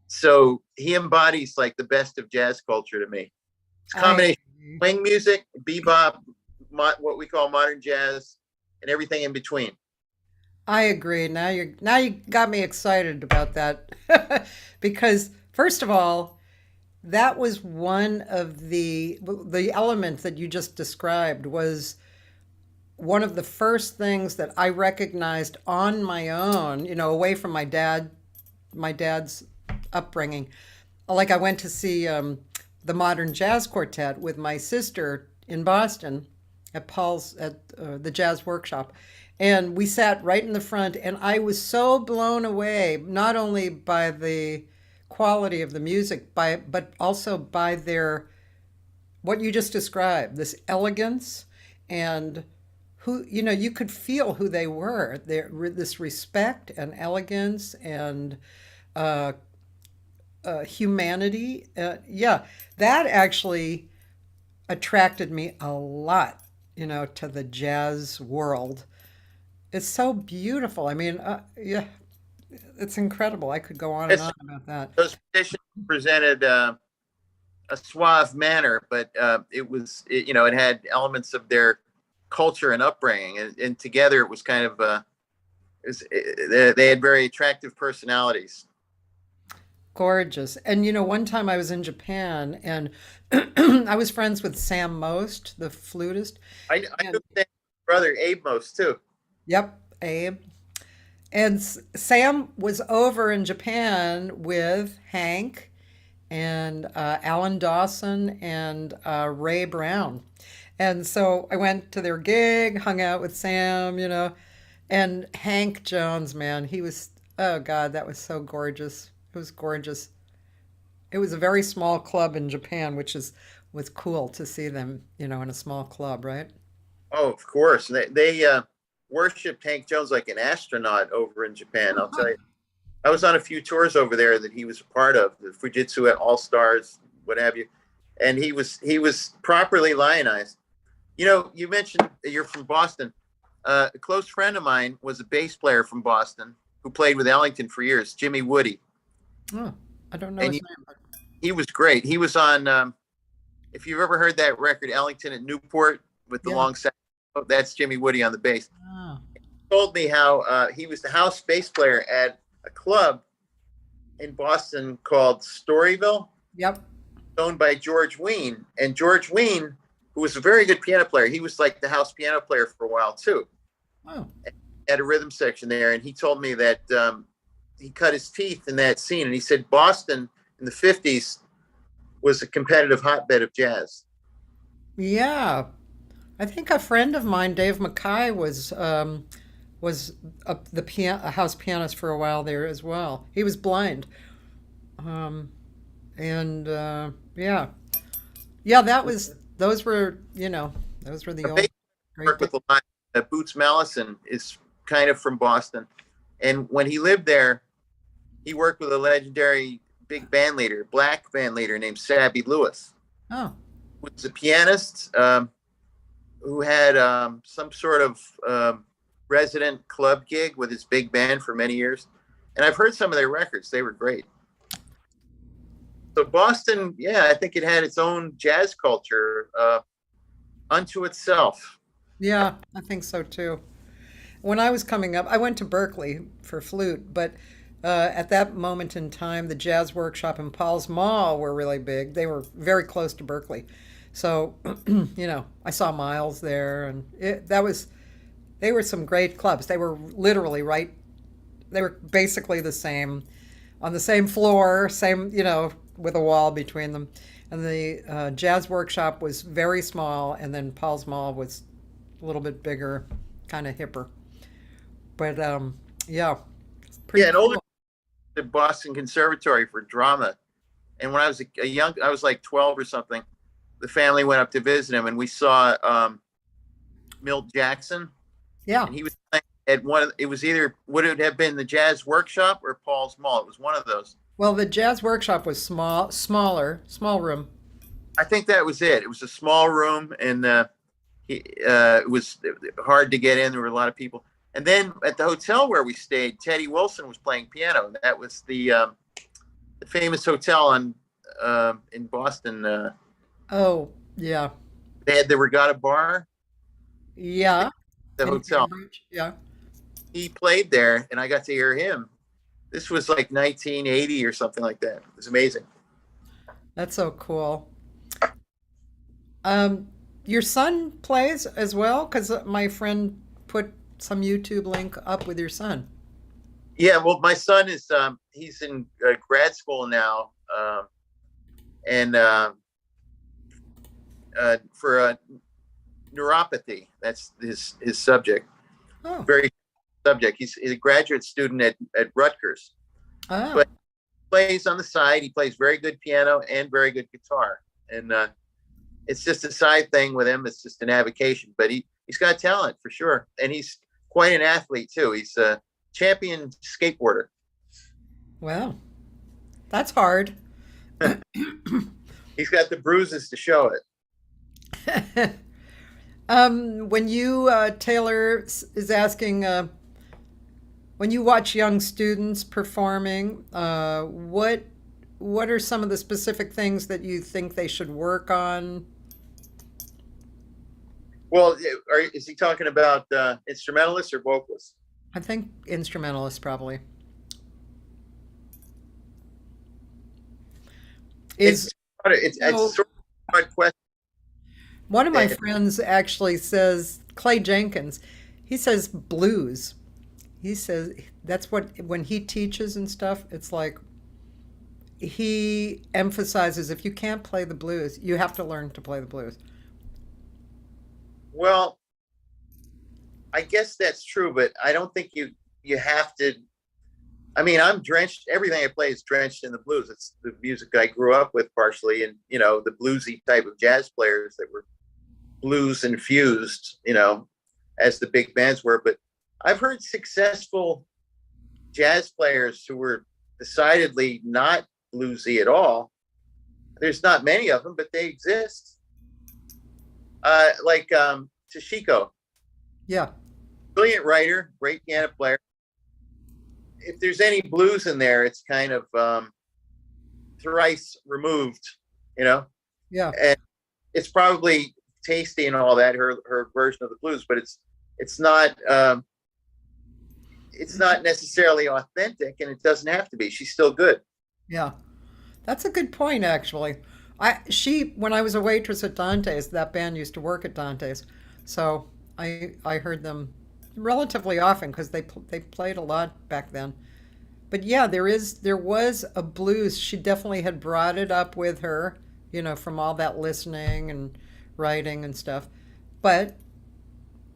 B: So he embodies like the best of jazz culture to me. It's a combination of swing music, bebop, what we call modern jazz, and everything in between.
A: I agree. Now you got me excited about that because first of all, that was one of the elements that you just described was one of the first things that I recognized on my own, away from my dad's upbringing. Like I went to see the Modern Jazz Quartet with my sister in Boston at the Jazz Workshop. And we sat right in the front, and I was so blown away, not only by the quality of the music, but also by what you just described, this elegance, and who, you could feel who they were. This respect and elegance and humanity. Yeah, that actually attracted me a lot, to the jazz world. It's so beautiful. I mean, yeah, it's incredible. I could go on and on about that.
B: Those musicians presented a suave manner, but it had elements of their culture and upbringing, and together it was kind of they had very attractive personalities.
A: Gorgeous. And one time I was in Japan, and I was friends with Sam Most, the flutist.
B: I knew Sam's brother Abe Most too.
A: Yep, Abe. And Sam was over in Japan with Hank and Alan Dawson and Ray Brown. And so I went to their gig, hung out with Sam, and Hank Jones, man, he was, oh God, that was so gorgeous. It was gorgeous. It was a very small club in Japan, which was cool to see them, in a small club, right?
B: Oh, of course. They worshipped Hank Jones like an astronaut over in Japan. I'll tell you. I was on a few tours over there that he was a part of, the Fujitsu at All Stars, what have you. And he was properly lionized. You mentioned you're from Boston. A close friend of mine was a bass player from Boston who played with Ellington for years, Jimmy Woody.
A: Oh, I don't know his name.
B: He was great. He was on, if you've ever heard that record, Ellington at Newport with the long sax, that's Jimmy Woody on the bass.
A: Oh.
B: He told me how he was the house bass player at a club in Boston called Storyville.
A: Yep.
B: Owned by George Wein. And George Wein, who was a very good piano player, he was like the house piano player for a while too.
A: Oh.
B: At a rhythm section there. And he told me that he cut his teeth in that scene. And he said Boston in the 50s was a competitive hotbed of jazz.
A: Yeah. I think a friend of mine, Dave Mackay, was a house pianist for a while there as well. He was blind. Those were the old great
B: Work with a lot. Boots Mallison is kind of from Boston. And when he lived there, he worked with a legendary big band leader, black band leader named Sabby Lewis.
A: Oh.
B: Who was a pianist who had some sort of resident club gig with his big band for many years. And I've heard some of their records. They were great. So Boston, yeah, I think it had its own jazz culture unto itself.
A: Yeah, I think so too. When I was coming up, I went to Berkeley for flute, but at that moment in time, the Jazz Workshop and Paul's Mall were really big. They were very close to Berkeley. So, I saw Miles there, and they were some great clubs. They were literally they were basically the same. on the same floor, same, with a wall between them. And the jazz workshop was very small, and then Paul's Mall was a little bit bigger, kind of hipper. But yeah, it's pretty
B: Yeah, and older
A: cool.
B: the Boston Conservatory for drama. And when I was I was like 12 or something. The family went up to visit him, and we saw Milt Jackson,
A: Yeah.
B: and he was playing at it was either, would it have been the Jazz Workshop or Paul's Mall? It was one of those.
A: Well, the jazz workshop was small room.
B: I think that was it. It was a small room, and it was hard to get in. There were a lot of people. And then at the hotel where we stayed, Teddy Wilson was playing piano. And that was the famous hotel in Boston.
A: Oh, yeah.
B: They had the Regatta Bar,
A: Yeah.
B: the
A: In
B: hotel.
A: Cambridge. Yeah.
B: He played there, and I got to hear him. This was like 1980 or something like that. It was amazing.
A: That's so cool. Your son plays as well? Because my friend put some YouTube link up with your son.
B: Yeah, well, my son is he's in grad school now, and for neuropathy. That's his subject.
A: Oh.
B: Very subject. He's a graduate student at Rutgers.
A: Ah.
B: But plays on the side. He plays very good piano and very good guitar, and it's just a side thing with him. It's just an avocation, but he's got talent for sure, and he's quite an athlete too. He's a champion skateboarder.
A: Well, that's hard.
B: He's got the bruises to show it.
A: When you, Taylor is asking, when you watch young students performing, what are some of the specific things that you think they should work on?
B: Well, is he talking about instrumentalists or vocalists?
A: I think instrumentalists probably. Is
B: It's sort of a hard question.
A: one of my friends actually says, Clay Jenkins, he says blues. He says that's what, when he teaches and stuff, it's like he emphasizes if you can't play the blues, you have to learn to play the blues.
B: Well, I guess that's true, but I don't think you have to. I mean, I'm drenched. Everything I play is drenched in the blues. It's the music I grew up with partially, and the bluesy type of jazz players that were blues infused, as the big bands were. But I've heard successful jazz players who were decidedly not bluesy at all. There's not many of them, but they exist. Like Toshiko,
A: Yeah.
B: brilliant writer, great piano player. If there's any blues in there, it's kind of thrice removed,
A: Yeah.
B: and it's probably tasty and all that, her version of the blues, but it's not necessarily authentic, and it doesn't have to be. She's still good.
A: Yeah. That's a good point, actually. When I was a waitress at Dante's, that band used to work at Dante's, so I heard them relatively often because they played a lot back then. But yeah, there was a blues. She definitely had brought it up with her, from all that listening and writing and stuff. But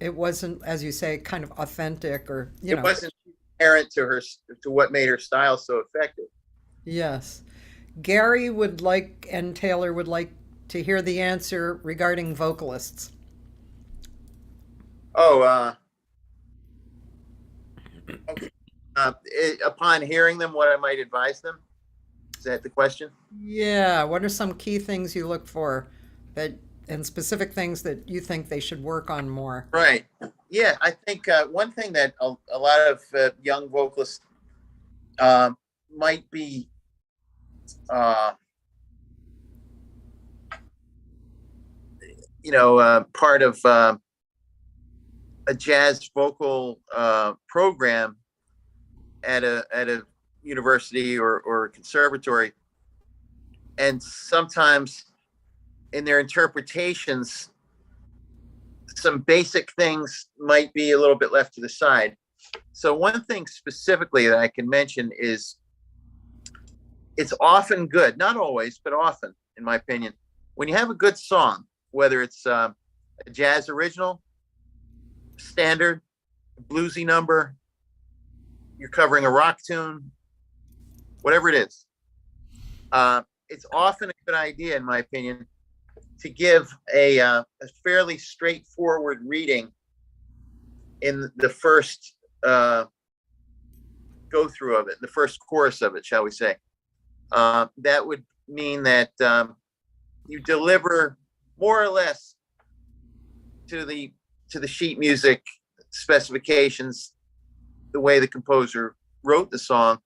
A: it wasn't, as you say, kind of authentic or
B: It wasn't inherent to what made her style so effective.
A: Yes. Gary would like, and Taylor would like to hear the answer regarding vocalists.
B: Oh, okay. Upon hearing them, what I might advise them? Is that the question?
A: Yeah. What are some key things you look for and specific things that you think they should work on more?
B: Right. Yeah, I think one thing that a lot of young vocalists might be part of a jazz vocal program at a university or conservatory, and sometimes in their interpretations, some basic things might be a little bit left to the side. So one thing specifically that I can mention is it's often good, not always, but often, in my opinion, when you have a good song, whether it's a jazz original, standard, bluesy number, you're covering a rock tune, whatever it is. It's often a good idea, in my opinion, to give a fairly straightforward reading in the first go through of it, the first chorus of it, shall we say. That would mean that you deliver more or less to the sheet music specifications, the way the composer wrote the song,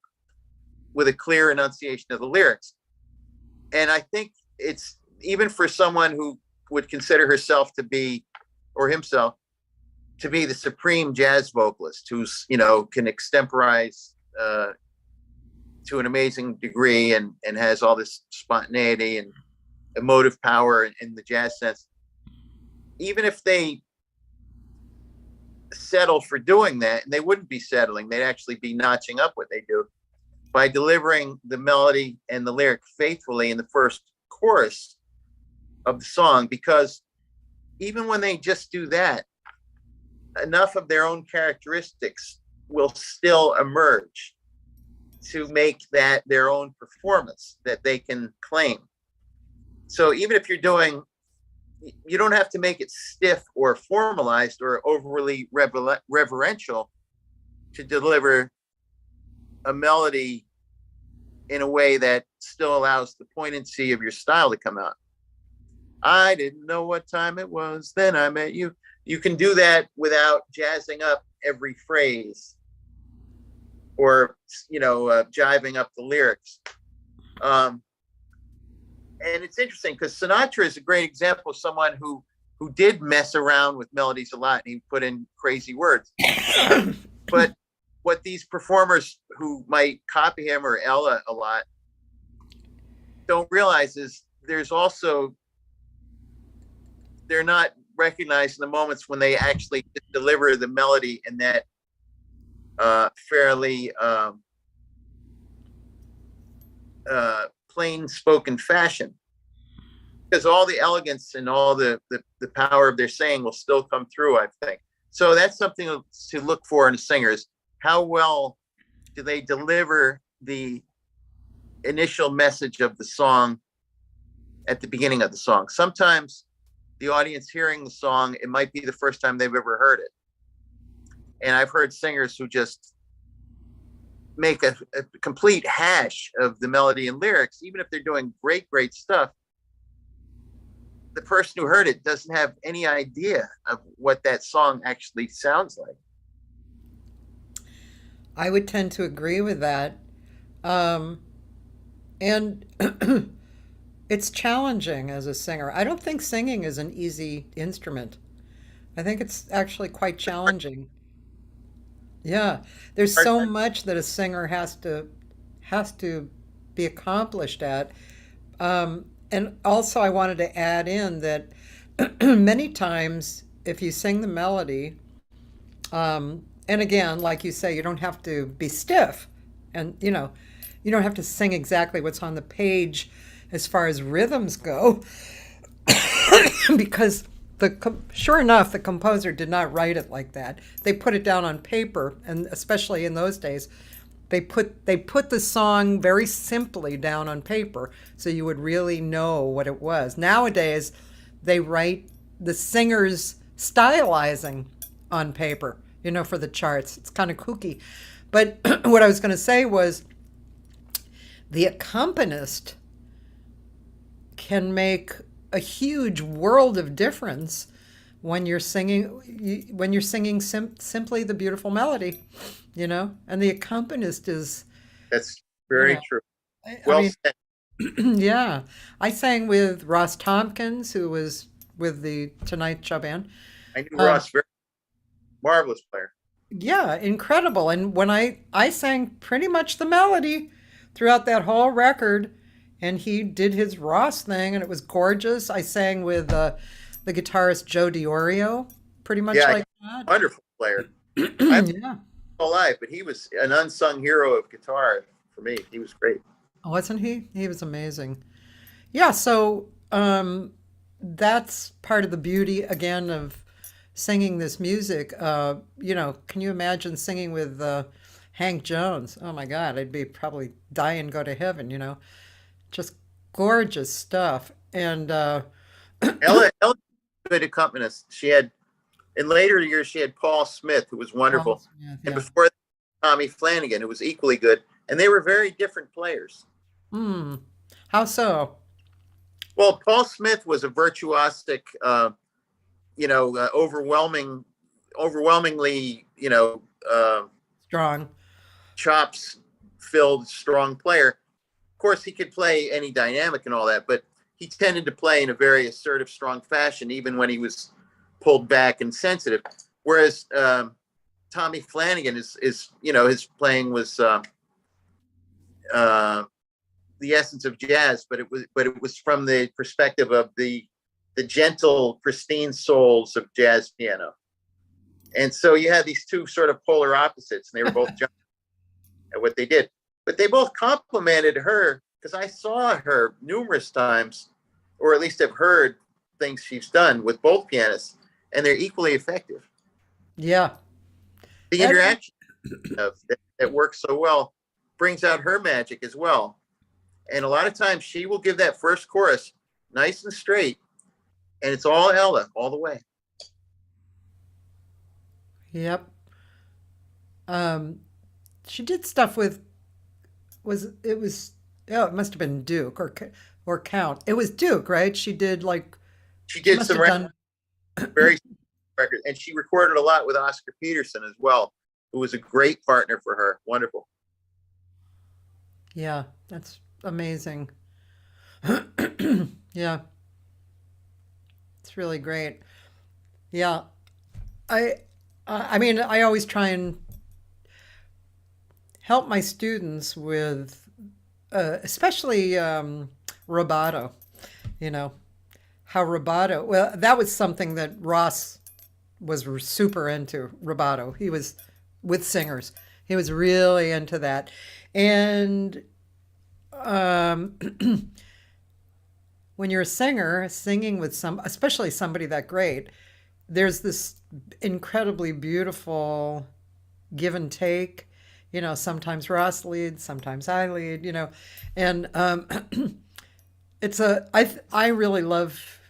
B: with a clear enunciation of the lyrics. And I think it's, even for someone who would consider herself to be, or himself, to be the supreme jazz vocalist, who's, can extemporize to an amazing degree and has all this spontaneity and emotive power in the jazz sense. Even if they settle for doing that, and they wouldn't be settling, they'd actually be notching up what they do by delivering the melody and the lyric faithfully in the first chorus of the song, because even when they just do that, enough of their own characteristics will still emerge to make that their own performance that they can claim. So even if you don't have to make it stiff or formalized or overly reverential to deliver a melody in a way that still allows the poignancy of your style to come out. I didn't know what time it was, then I met you. You can do that without jazzing up every phrase or, jiving up the lyrics. And it's interesting because Sinatra is a great example of someone who did mess around with melodies a lot, and he put in crazy words. But what these performers who might copy him or Ella a lot don't realize is they're not recognizing the moments when they actually deliver the melody in that fairly plain spoken fashion, because all the elegance and all the power of their saying will still come through, I think. So that's something to look for in singers. How well do they deliver the initial message of the song at the beginning of the song? Sometimes the audience hearing the song, it might be the first time they've ever heard it. And I've heard singers who just make a complete hash of the melody and lyrics, even if they're doing great, great stuff. The person who heard it doesn't have any idea of what that song actually sounds like.
A: I would tend to agree with that. And it's challenging as a singer. I don't think singing is an easy instrument. I think it's actually quite challenging. Yeah, there's so much that a singer has to be accomplished at. And also, I wanted to add in that many times, if you sing the melody, and again, like you say, you don't have to be stiff, and you don't have to sing exactly what's on the page as far as rhythms go, because sure enough, the composer did not write it like that. They put it down on paper, and especially in those days, they put the song very simply down on paper, so you would really know what it was. Nowadays, they write the singer's stylizing on paper, for the charts. It's kind of kooky. But what I was going to say was the accompanist can make a huge world of difference when you're singing simply the beautiful melody, and the accompanist is.
B: That's very true.
A: I mean, said. Yeah, I sang with Ross Tompkins, who was with the Tonight Show band.
B: I knew Ross, very marvelous player.
A: Yeah, incredible. And when I sang pretty much the melody throughout that whole record, and he did his Ross thing, and it was gorgeous. I sang with the guitarist Joe DiOrio, pretty much like that.
B: Wonderful player. I'm
A: yeah.
B: alive, but he was an unsung hero of guitar for me. He was great.
A: Wasn't he? He was amazing. Yeah, so that's part of the beauty again of singing this music. Can you imagine singing with Hank Jones? Oh my God, I'd be probably die and go to heaven, Just gorgeous stuff. And
B: Ella, good accompanist. She had in later years she had Paul Smith, who was
A: Paul
B: wonderful,
A: Smith,
B: and
A: yeah.
B: before that, Tommy Flanagan, who was equally good, and they were very different players.
A: Hmm. How so?
B: Well, Paul Smith was a virtuosic, overwhelmingly,
A: Strong.
B: chops filled, strong player. Of course, he could play any dynamic and all that, but he tended to play in a very assertive, strong fashion, even when he was pulled back and sensitive. Whereas Tommy Flanagan is his playing was the essence of jazz, but it was from the perspective of the gentle, pristine souls of jazz piano. And so you had these two sort of polar opposites, and they were both at what they did. But they both complimented her because I saw her numerous times, or at least have heard things she's done with both pianists, and they're equally effective.
A: Yeah.
B: The interaction that works so well brings out her magic as well. And a lot of times she will give that first chorus nice and straight, and it's all Ella all the way.
A: Yep. She did stuff with it must have been Duke or Count. It was Duke, right? She did
B: She
A: she
B: did
A: must
B: some
A: have done.
B: very records, and she recorded a lot with Oscar Peterson as well, who was a great partner for her. Wonderful.
A: Yeah, that's amazing. Yeah, it's really great. Yeah, I I mean, I always try and help my students with especially rubato, you know, how rubato, well, that was something that Ross was super into, rubato. He was with singers. He was really into that. And um, when you're a singer, singing with especially somebody that great, there's this incredibly beautiful give and take. You know, sometimes Ross leads, sometimes I lead. And I really love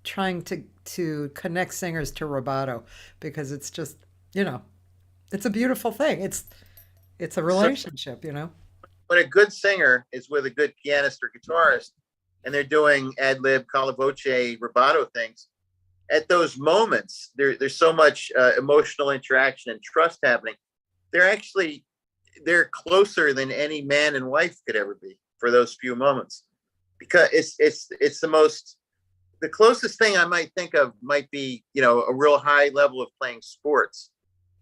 A: trying to connect singers to rubato because it's just it's a beautiful thing. It's a
B: So
A: relationship.
B: when a good singer is with a good pianist or guitarist and they're doing ad lib, calla voce, rubato things, at those moments, there's so much emotional interaction and trust happening. They're closer than any man and wife could ever be for those few moments, because it's the closest thing I might think of might be a real high level of playing sports,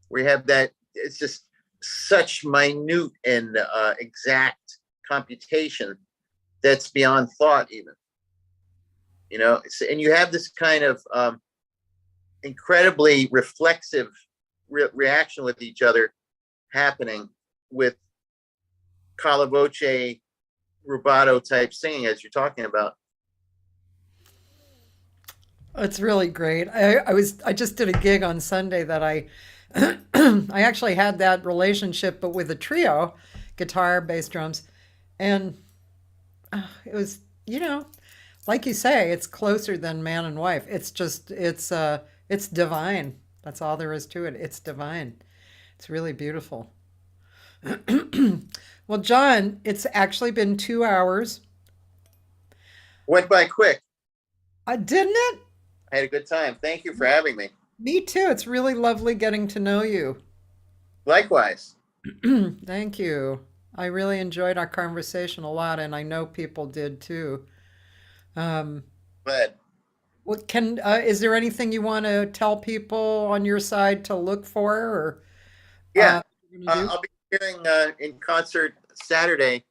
B: where you have that. It's just such minute and exact computation that's beyond thought even. And you have this kind of incredibly reflexive reaction with each other happening with calla voce, rubato type singing, as you're talking about.
A: It's really great. I just did a gig on Sunday that I I actually had that relationship, but with a trio, guitar, bass, drums, and it was like you say, it's closer than man and wife. It's divine. That's all there is to it. It's divine. It's really beautiful. Well, John, it's actually been 2 hours.
B: Went by quick.
A: Didn't it?
B: I had a good time. Thank you for having me.
A: Me too. It's really lovely getting to know you.
B: Likewise.
A: Thank you. I really enjoyed our conversation a lot, and I know people did too. Um,
B: But
A: is there anything you want to tell people on your side to look for, or
B: yeah,
A: you're gonna do?
B: I'll be hearing in concert Saturday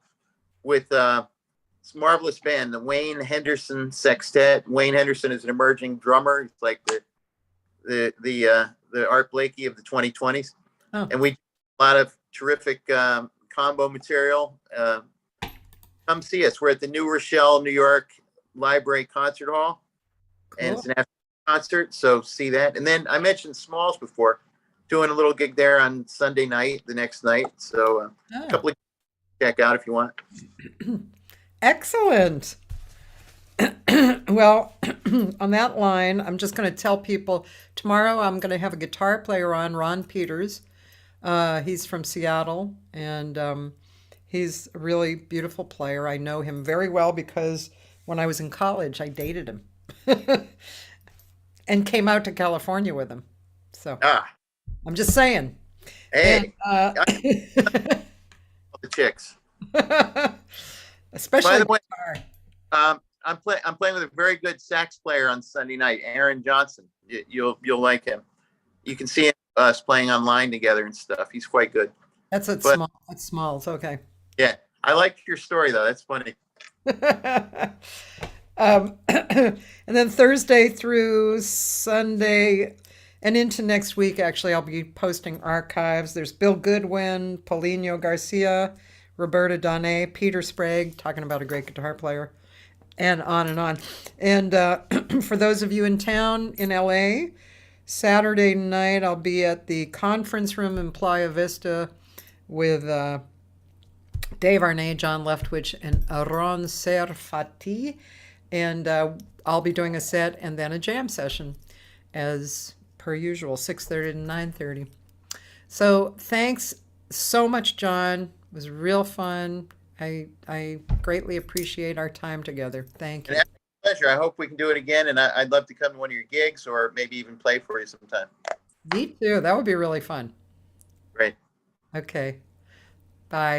B: with this marvelous band, the Wayne Henderson Sextet. Wayne Henderson is an emerging drummer. He's like the Art Blakey of the 2020s,
A: Oh,
B: and we a lot of terrific combo material. come see us. We're at the New Rochelle, New York Library Concert Hall, and
A: Cool.
B: it's an after concert. So see that. And then I mentioned Smalls before, doing a little gig there on Sunday night, the next night. So a
A: Oh,
B: couple of check out if you want.
A: excellent. Well, on that line, I'm just going to tell people tomorrow I'm going to have a guitar player on, Ron Peters. He's from Seattle, and he's a really beautiful player. I know him very well because when I was in college, I dated him and came out to California with him. So
B: Ah,
A: I'm just saying.
B: hey,
A: And,
B: the chicks.
A: especially
B: By the way,
A: guitar.
B: I'm playing with a very good sax player on Sunday night, Aaron Johnson. You'll like him. You can see us playing online together and stuff. He's quite good.
A: That's at
B: But
A: small. That's Smalls. Okay.
B: yeah, I like your story though. That's funny.
A: And then Thursday through Sunday and into next week, actually, I'll be posting archives. There's Bill Goodwin, Paulinho Garcia, Roberta Donne, Peter Sprague, talking about a great guitar player, and on and on. And for those of you in town in LA, Saturday night, I'll be at the conference room in Playa Vista with Dave Arnay, John Leftwich, and Ron Serfati. And I'll be doing a set and then a jam session as per usual, 6:30 to 9:30. So thanks so much, John. It was real fun. I greatly appreciate our time together. Thank you.
B: And pleasure. I hope we can do it again, and I'd love to come to one of your gigs or maybe even play for you sometime.
A: Me too. That would be really fun.
B: Great.
A: Okay. Bye.